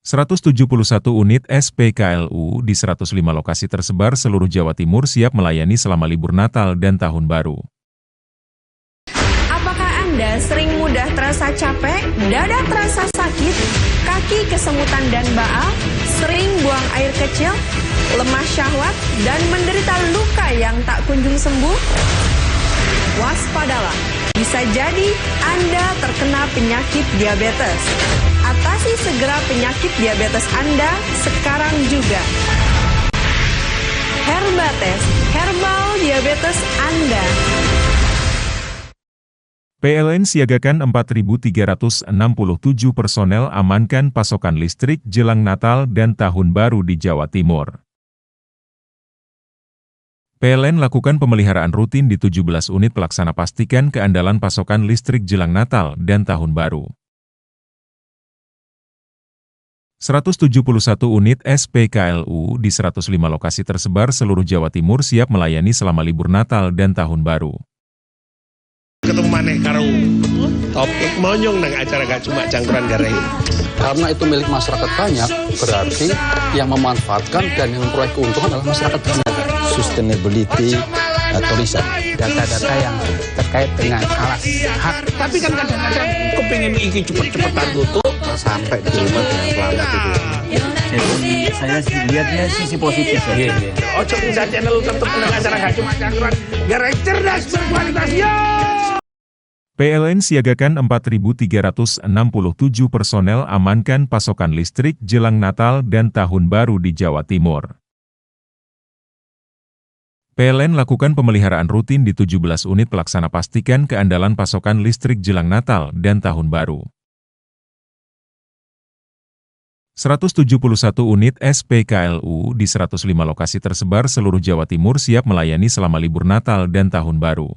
171 unit SPKLU di 105 lokasi tersebar seluruh Jawa Timur siap melayani selama libur Natal dan Tahun Baru. Apakah Anda sering mudah terasa capek, dada terasa sakit, kaki kesemutan dan baal, sering buang air kecil, lemah syahwat, dan menderita luka yang tak kunjung sembuh? Waspadalah, bisa jadi Anda terkena penyakit diabetes. Atasi segera penyakit diabetes Anda sekarang juga. Herbates, herbal diabetes Anda. PLN siagakan 4.367 personel amankan pasokan listrik jelang Natal dan Tahun Baru di Jawa Timur. PLN lakukan pemeliharaan rutin di 17 unit pelaksana pastikan keandalan pasokan listrik jelang Natal dan Tahun Baru. 171 unit SPKLU di 105 lokasi tersebar seluruh Jawa Timur siap melayani selama libur Natal dan Tahun Baru. Ketemu maneh karo topik monyong nang acara gak cuma cangkuran garai. Karena itu milik masyarakat banyak, berarti yang memanfaatkan dan yang memperoleh keuntungan adalah masyarakat banyak. Sustainability tourism, data-data yang terkait dengan alat hak. Tapi kan kadang-kadang kepingin iki cepet-cepetan tutup sampai di rumah dengan selamat itu. Jadi saya lihatnya sisi positif ya. Ojo pindah channel tetap menang acara gak cuma cangkuran garai cerdas berkualitas yo. PLN siagakan 4.367 personel amankan pasokan listrik jelang Natal dan Tahun Baru di Jawa Timur. PLN lakukan pemeliharaan rutin di 17 unit pelaksana pastikan keandalan pasokan listrik jelang Natal dan Tahun Baru. 171 unit SPKLU di 105 lokasi tersebar seluruh Jawa Timur siap melayani selama libur Natal dan Tahun Baru.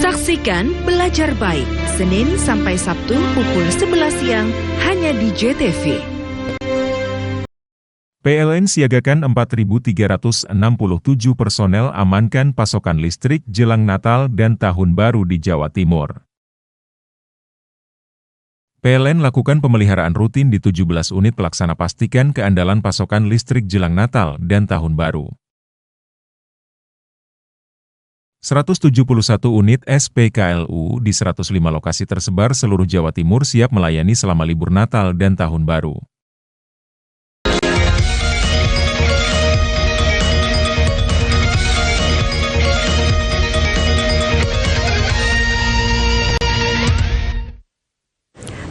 Saksikan Belajar Baik, Senin sampai Sabtu pukul 11 siang, hanya di JTV. PLN siagakan 4.367 personel amankan pasokan listrik jelang Natal dan Tahun Baru di Jawa Timur. PLN lakukan pemeliharaan rutin di 17 unit pelaksana pastikan keandalan pasokan listrik jelang Natal dan Tahun Baru. 171 unit SPKLU di 105 lokasi tersebar seluruh Jawa Timur siap melayani selama libur Natal dan Tahun Baru.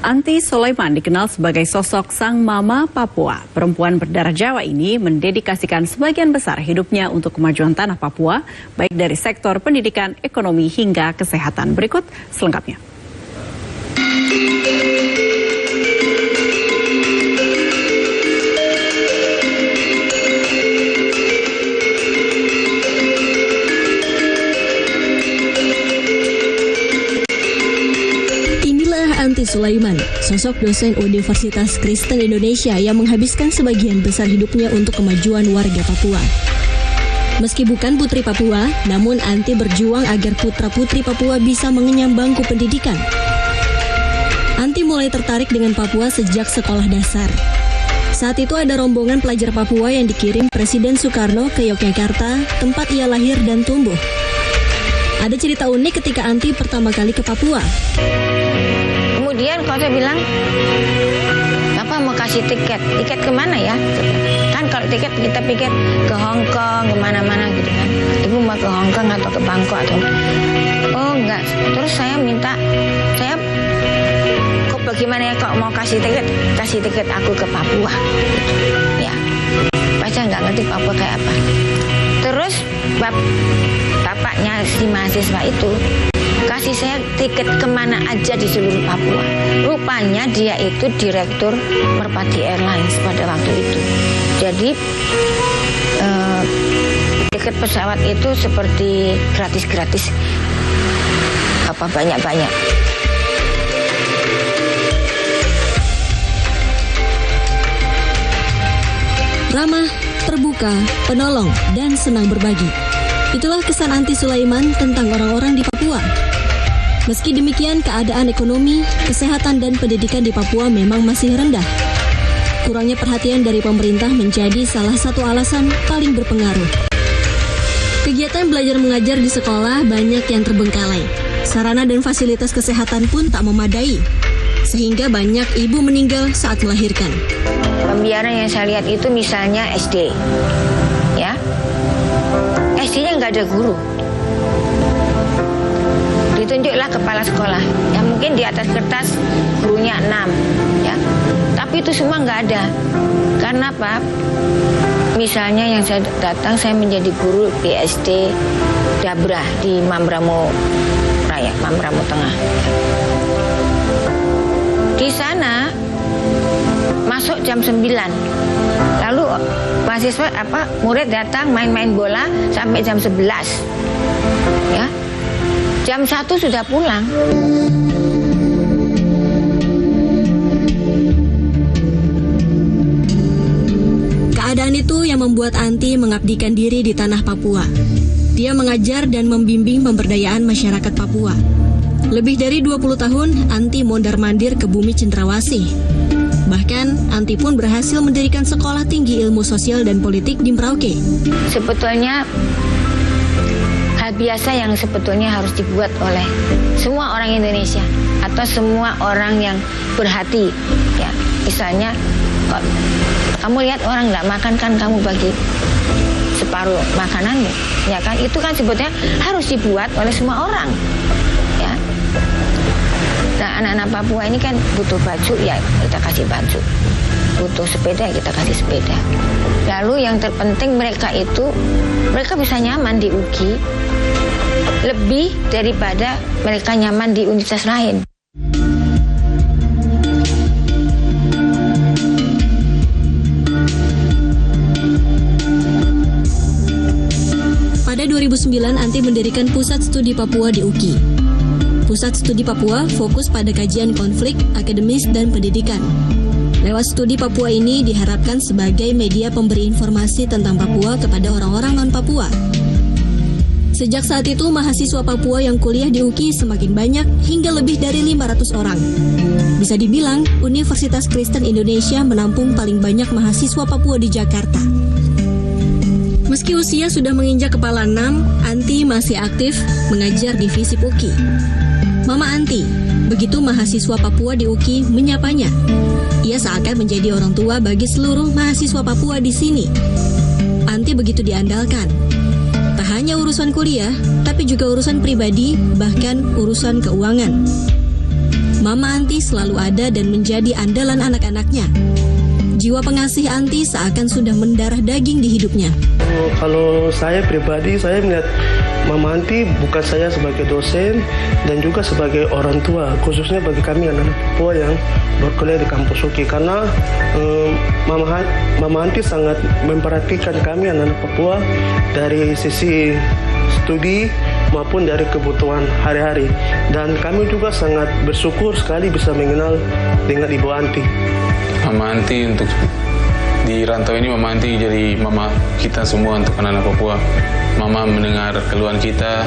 Anti Sulaiman dikenal sebagai sosok sang mama Papua. Perempuan berdarah Jawa ini mendedikasikan sebagian besar hidupnya untuk kemajuan tanah Papua, baik dari sektor pendidikan, ekonomi, hingga kesehatan. Berikut selengkapnya. Anti Sulaiman, sosok dosen Universitas Kristen Indonesia yang menghabiskan sebagian besar hidupnya untuk kemajuan warga Papua. Meski bukan putri Papua, namun Anti berjuang agar putra-putri Papua bisa mengenyam bangku pendidikan. Anti mulai tertarik dengan Papua sejak sekolah dasar. Saat itu ada rombongan pelajar Papua yang dikirim Presiden Soekarno ke Yogyakarta, tempat ia lahir dan tumbuh. Ada cerita unik ketika Anti pertama kali ke Papua. Kemudian kalau saya bilang, apa mau kasih tiket kemana ya? Kan kalau tiket kita pikir ke Hong Kong, kemana-mana gitu kan. Ibu mau ke Hong Kong atau ke Bangkok atau oh enggak. Terus saya minta, kok bagaimana ya kok mau kasih tiket aku ke Papua? Ya, saya nggak ngerti Papua kayak apa. Terus bapaknya si mahasiswa itu kasih saya tiket kemana aja di seluruh Papua. Rupanya dia itu direktur Merpati Airlines pada waktu itu. Jadi tiket pesawat itu seperti gratis-gratis, apa banyak-banyak. Ramah, terbuka, penolong, dan senang berbagi. Itulah kesan Anti Sulaiman tentang orang-orang di Papua. Meski demikian, keadaan ekonomi, kesehatan, dan pendidikan di Papua memang masih rendah. Kurangnya perhatian dari pemerintah menjadi salah satu alasan paling berpengaruh. Kegiatan belajar mengajar di sekolah banyak yang terbengkalai. Sarana dan fasilitas kesehatan pun tak memadai, sehingga banyak ibu meninggal saat melahirkan. Pembiaran yang saya lihat itu misalnya SD, ya, SD-nya nggak ada guru. Ditunjuklah kepala sekolah, yang mungkin di atas kertas gurunya 6, ya. Tapi itu semua nggak ada. Karena apa? Misalnya yang saya datang, saya menjadi guru di SD Dabra di Mambramo Raya, Mambramo Tengah. Di sana masuk jam 9. Lalu mahasiswa murid datang main-main bola sampai jam 11. Ya. Jam 1 sudah pulang. Keadaan itu yang membuat Anti mengabdikan diri di tanah Papua. Dia mengajar dan membimbing pemberdayaan masyarakat Papua. Lebih dari 20 tahun, Anti mondar-mandir ke bumi Cendrawasih. Bahkan, Anti pun berhasil mendirikan sekolah tinggi ilmu sosial dan politik di Merauke. Sebetulnya hal biasa yang sebetulnya harus dibuat oleh semua orang Indonesia atau semua orang yang berhati. Ya, misalnya, kamu lihat orang nggak makan kan kamu bagi separuh makananmu, ya kan? Itu kan sebetulnya harus dibuat oleh semua orang. Ya. Nah, anak-anak Papua ini kan butuh baju, ya kita kasih baju. Butuh sepeda, ya kita kasih sepeda. Lalu yang terpenting mereka bisa nyaman di UGI lebih daripada mereka nyaman di universitas lain. Pada 2009, Anti mendirikan Pusat Studi Papua di UGI. Pusat Studi Papua fokus pada kajian konflik, akademis, dan pendidikan. Lewat studi Papua ini diharapkan sebagai media pemberi informasi tentang Papua kepada orang-orang non-Papua. Sejak saat itu, mahasiswa Papua yang kuliah di UKI semakin banyak hingga lebih dari 500 orang. Bisa dibilang, Universitas Kristen Indonesia menampung paling banyak mahasiswa Papua di Jakarta. Meski usia sudah menginjak kepala 6, Anti masih aktif mengajar di FISIP UKI. Mama Anti, begitu mahasiswa Papua di UKI menyapanya. Ia seakan menjadi orang tua bagi seluruh mahasiswa Papua di sini. Anti begitu diandalkan. Tak hanya urusan kuliah, tapi juga urusan pribadi, bahkan urusan keuangan. Mama Anti selalu ada dan menjadi andalan anak-anaknya. Jiwa pengasih Anti seakan sudah mendarah daging di hidupnya. Kalau saya pribadi, saya melihat Mama Anti bukan saya sebagai dosen dan juga sebagai orang tua, khususnya bagi kami anak-anak Papua yang berkuliah di kampus UKI. Karena Mama Anti sangat memperhatikan kami anak-anak Papua dari sisi studi maupun dari kebutuhan hari-hari. Dan kami juga sangat bersyukur sekali bisa mengenal dengan Ibu Anti. Mama Anti untuk di rantau ini, Mama Anti jadi mama kita semua untuk anak-anak Papua. Mama mendengar keluhan kita,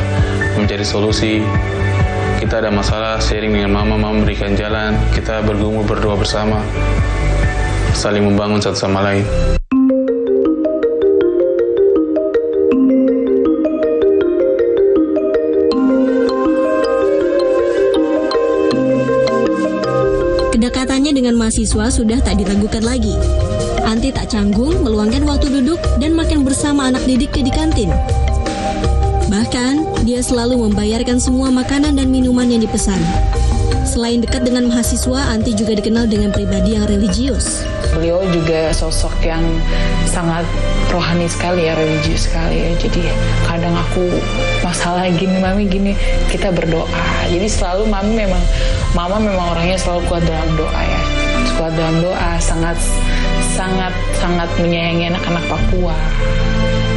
mencari solusi. Kita ada masalah, sharing dengan Mama memberikan jalan. Kita bergumul berdoa bersama, saling membangun satu sama lain. Kedekatannya dengan mahasiswa sudah tak diragukan lagi. Anti tak canggung meluangkan waktu duduk dan makan bersama anak didiknya di kantin. Bahkan, dia selalu membayarkan semua makanan dan minuman yang dipesan. Selain dekat dengan mahasiswa, Anti juga dikenal dengan pribadi yang religius. Beliau juga sosok yang sangat rohani sekali ya, religius sekali ya. Jadi kadang aku masalah gini, Mami gini, kita berdoa. Jadi selalu Mama memang orangnya selalu kuat dalam doa ya. Kuat dalam doa, sangat menyayangi anak-anak Papua.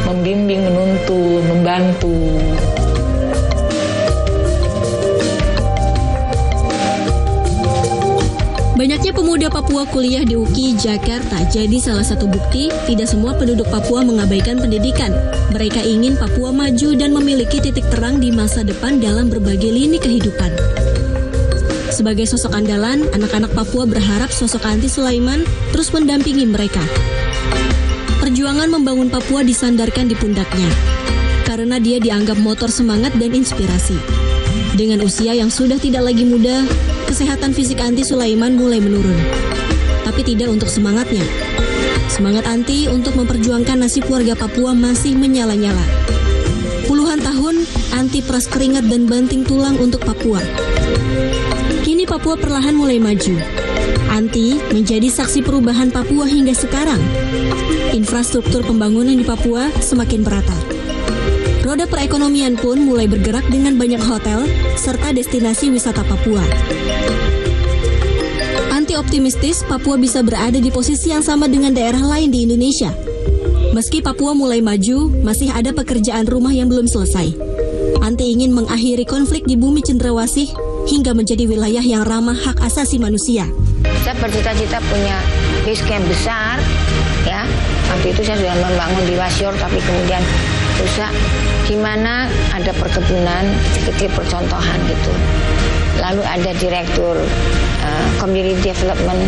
Membimbing, menuntun, membantu. Banyaknya pemuda Papua kuliah di UKI Jakarta jadi salah satu bukti tidak semua penduduk Papua mengabaikan pendidikan. Mereka ingin Papua maju dan memiliki titik terang di masa depan dalam berbagai lini kehidupan. Sebagai sosok andalan, anak-anak Papua berharap sosok Anti Sulaiman terus mendampingi mereka. Perjuangan membangun Papua disandarkan di pundaknya, karena dia dianggap motor semangat dan inspirasi. Dengan usia yang sudah tidak lagi muda, kesehatan fisik Anti Sulaiman mulai menurun. Tapi tidak untuk semangatnya. Semangat Anti untuk memperjuangkan nasib warga Papua masih menyala-nyala. Puluhan tahun, Anti peras keringat dan banting tulang untuk Papua. Kini Papua perlahan mulai maju. Anti menjadi saksi perubahan Papua hingga sekarang. Infrastruktur pembangunan di Papua semakin merata. Roda perekonomian pun mulai bergerak dengan banyak hotel serta destinasi wisata Papua. Anti optimistis Papua bisa berada di posisi yang sama dengan daerah lain di Indonesia. Meski Papua mulai maju, masih ada pekerjaan rumah yang belum selesai. Anti ingin mengakhiri konflik di bumi Cendrawasih hingga menjadi wilayah yang ramah hak asasi manusia. Saya bercita-cita punya base camp besar, ya. Waktu itu saya sudah membangun di Wasior, tapi kemudian susah. Gimana ada perkebunan, kecil percontohan gitu. Lalu ada direktur community development,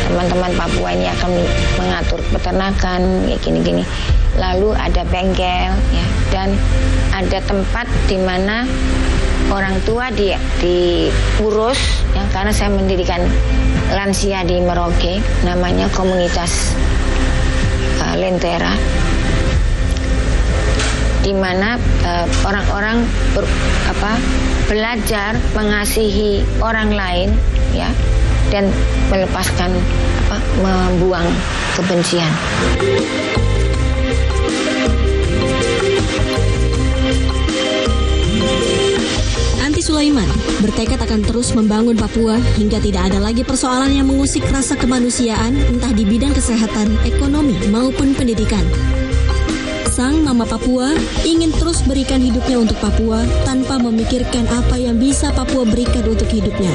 teman-teman Papua ini akan mengatur peternakan, ya gini-gini. Lalu ada bengkel, ya, dan ada tempat di mana orang tua diurus, ya, karena saya mendirikan lansia di Merauke, namanya komunitas Lentera, di mana orang-orang belajar mengasihi orang lain, ya, dan melepaskan membuang kebencian. Anti Sulaiman bertekad akan terus membangun Papua hingga tidak ada lagi persoalan yang mengusik rasa kemanusiaan, entah di bidang kesehatan, ekonomi, maupun pendidikan. Sang Mama Papua ingin terus berikan hidupnya untuk Papua tanpa memikirkan apa yang bisa Papua berikan untuk hidupnya.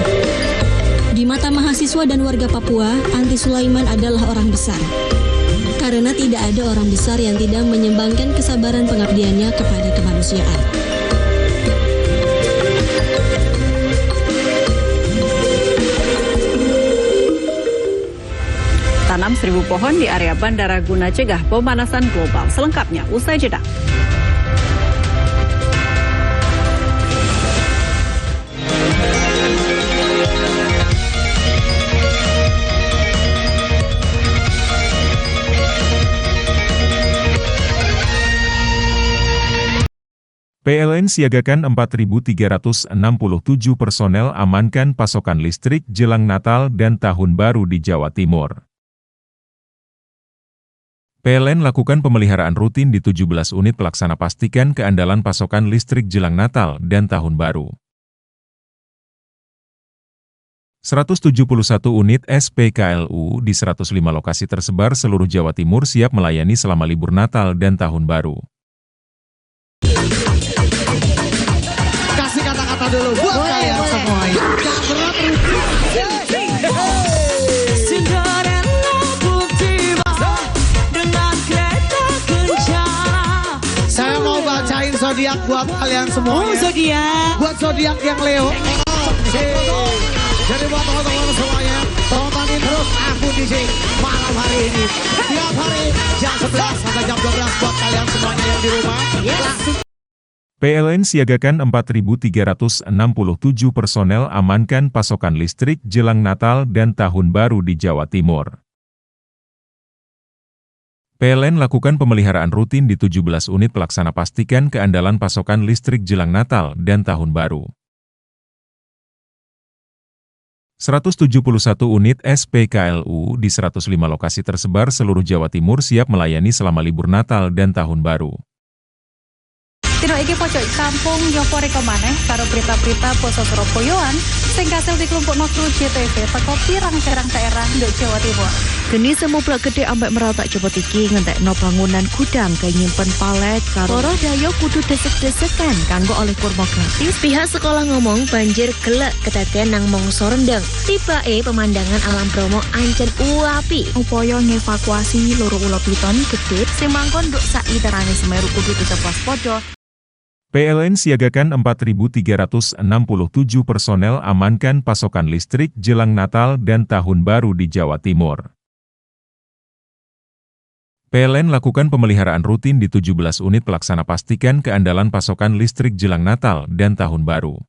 Di mata mahasiswa dan warga Papua, Anti Sulaiman adalah orang besar. Karena tidak ada orang besar yang tidak menyumbangkan kesabaran pengabdiannya kepada kemanusiaan. 1000 pohon di area bandara guna cegah pemanasan global. Selengkapnya usai jeda. PLN siagakan 4.367 personel amankan pasokan listrik jelang Natal dan Tahun Baru di Jawa Timur. PLN lakukan pemeliharaan rutin di 17 unit pelaksana pastikan keandalan pasokan listrik jelang Natal dan Tahun Baru. 171 unit SPKLU di 105 lokasi tersebar seluruh Jawa Timur siap melayani selama libur Natal dan Tahun Baru. Kasih kata-kata dulu buat kalian semua. Jangan berat Saya mau bacain zodiak buat kalian semua. Oh, zodiak. Buat zodiak yang Leo. Jadi buat teman-teman semuanya, tontonin terus aku di sini malam hari ini. Tiap hari jam 11 sampai jam 12 buat kalian semuanya yang di rumah. PLN siagakan 4.367 personel amankan pasokan listrik jelang Natal dan Tahun Baru di Jawa Timur. PLN lakukan pemeliharaan rutin di 17 unit pelaksana pastikan keandalan pasokan listrik jelang Natal dan Tahun Baru. 171 unit SPKLU di 105 lokasi tersebar seluruh Jawa Timur siap melayani selama libur Natal dan Tahun Baru. Tino iki pojok kampung Yopo reko maneh karo berita-berita poso Surabayaan sing kasil dikelompokno kru JTV teko pirang-pirang daerah nduk Jawa Timur. Geni semu blok gede ambek meratak cepet iki ngentekno bangunan gudang kaya nyimpen palet karo para dayo kudu desek-desekan kanggo oleh kurma gratis. Pihak sekolah ngomong banjir gelek kedaden nang mangsa rendeng. Tibake pemandangan alam Bromo ancen uapi. Upaya ngevakuasi loro ula piton gede sing mangkon nduk sak literane Semeru kudu tetep waspada. PLN siagakan 4.367 personel amankan pasokan listrik jelang Natal dan Tahun Baru di Jawa Timur. PLN lakukan pemeliharaan rutin di 17 unit pelaksana pastikan keandalan pasokan listrik jelang Natal dan Tahun Baru.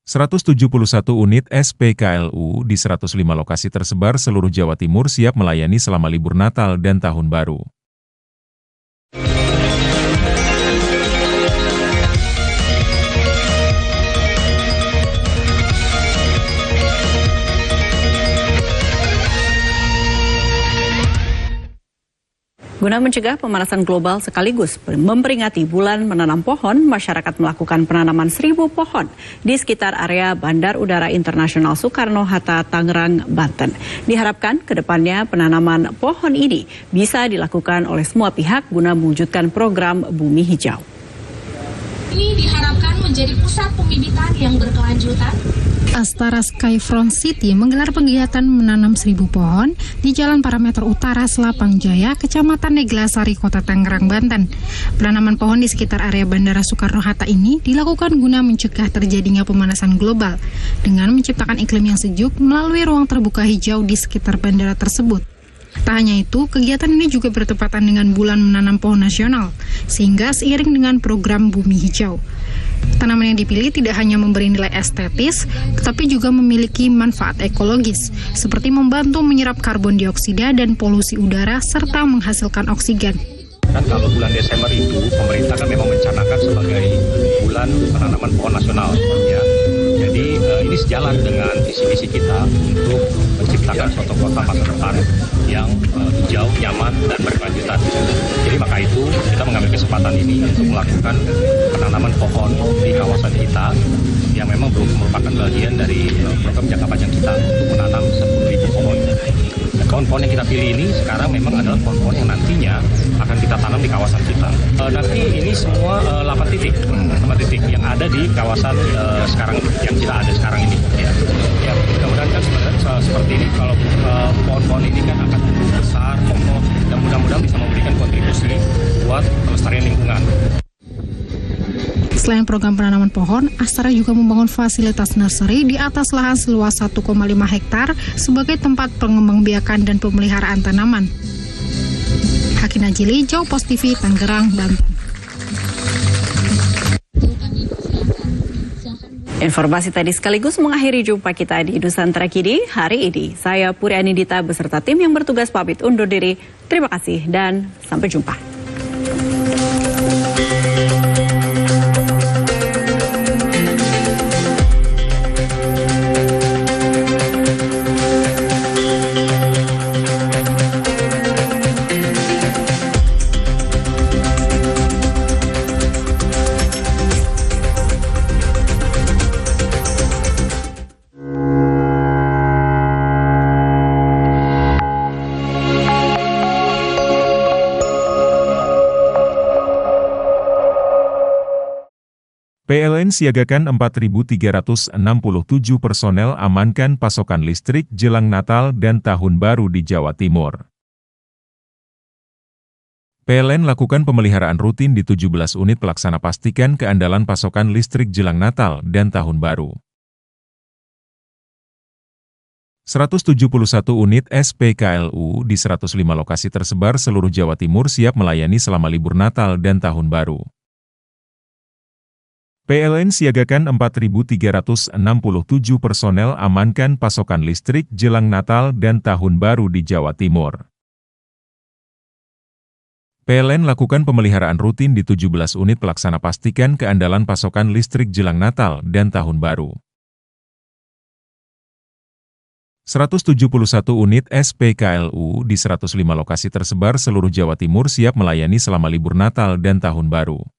171 unit SPKLU di 105 lokasi tersebar seluruh Jawa Timur siap melayani selama libur Natal dan Tahun Baru. Guna mencegah pemanasan global sekaligus memperingati bulan menanam pohon, masyarakat melakukan penanaman 1000 pohon di sekitar area Bandar Udara Internasional Soekarno-Hatta, Tangerang, Banten. Diharapkan ke depannya penanaman pohon ini bisa dilakukan oleh semua pihak guna mewujudkan program Bumi Hijau. Ini diharapkan menjadi pusat pembibitan yang berkelanjutan. Astara Skyfront City menggelar kegiatan menanam 1000 pohon di Jalan Parameter Utara, Selapang Jaya, Kecamatan Neglasari, Kota Tangerang, Banten. Penanaman pohon di sekitar area Bandara Soekarno-Hatta ini dilakukan guna mencegah terjadinya pemanasan global dengan menciptakan iklim yang sejuk melalui ruang terbuka hijau di sekitar bandara tersebut. Tak hanya itu, kegiatan ini juga bertepatan dengan Bulan Menanam Pohon Nasional, sehingga seiring dengan program Bumi Hijau. Tanaman yang dipilih tidak hanya memberi nilai estetis, tetapi juga memiliki manfaat ekologis, seperti membantu menyerap karbon dioksida dan polusi udara, serta menghasilkan oksigen. Kan kalau bulan Desember itu, pemerintah kan memang mencanangkan sebagai bulan penanaman pohon nasional. Ya. Jadi ini sejalan dengan visi-visi kita untuk menciptakan suatu kota masa depan yang hijau, nyaman, dan berkelanjutan. Jadi maka itu kita mengambil kesempatan ini untuk melakukan penanaman pohon di kawasan kita yang memang belum merupakan bagian dari program jangka panjang kita untuk menanam 10.000 pohon. Dan pohon-pohon yang kita pilih ini sekarang memang adalah pohon-pohon yang nantinya akan kita tanam di kawasan kita. Nanti ini semua 8 titik yang ada di kawasan sekarang yang kita ada sekarang ini. Ya, mudah-mudahan kan sebenarnya seperti ini kalau pohon-pohon ini kan akan tumbuh besar, kokoh, dan mudah-mudahan bisa memberikan kontribusi buat pelestarian lingkungan. Selain program penanaman pohon, Astara juga membangun fasilitas nursery di atas lahan seluas 1,5 hektar sebagai tempat pengembangbiakan dan pemeliharaan tanaman. Hakin Najili, Jawa Pos TV, Tangerang, Banten. Informasi tadi sekaligus mengakhiri jumpa kita di Nusantara Kini hari ini. Saya Puri Anindita beserta tim yang bertugas pamit undur diri. Terima kasih dan sampai jumpa. PLN siagakan 4.367 personel amankan pasokan listrik jelang Natal dan Tahun Baru di Jawa Timur. PLN lakukan pemeliharaan rutin di 17 unit pelaksana pastikan keandalan pasokan listrik jelang Natal dan Tahun Baru. 171 unit SPKLU di 105 lokasi tersebar seluruh Jawa Timur siap melayani selama libur Natal dan Tahun Baru. PLN siagakan 4.367 personel amankan pasokan listrik jelang Natal dan Tahun Baru di Jawa Timur. PLN lakukan pemeliharaan rutin di 17 unit pelaksana pastikan keandalan pasokan listrik jelang Natal dan Tahun Baru. 171 unit SPKLU di 105 lokasi tersebar seluruh Jawa Timur siap melayani selama libur Natal dan Tahun Baru.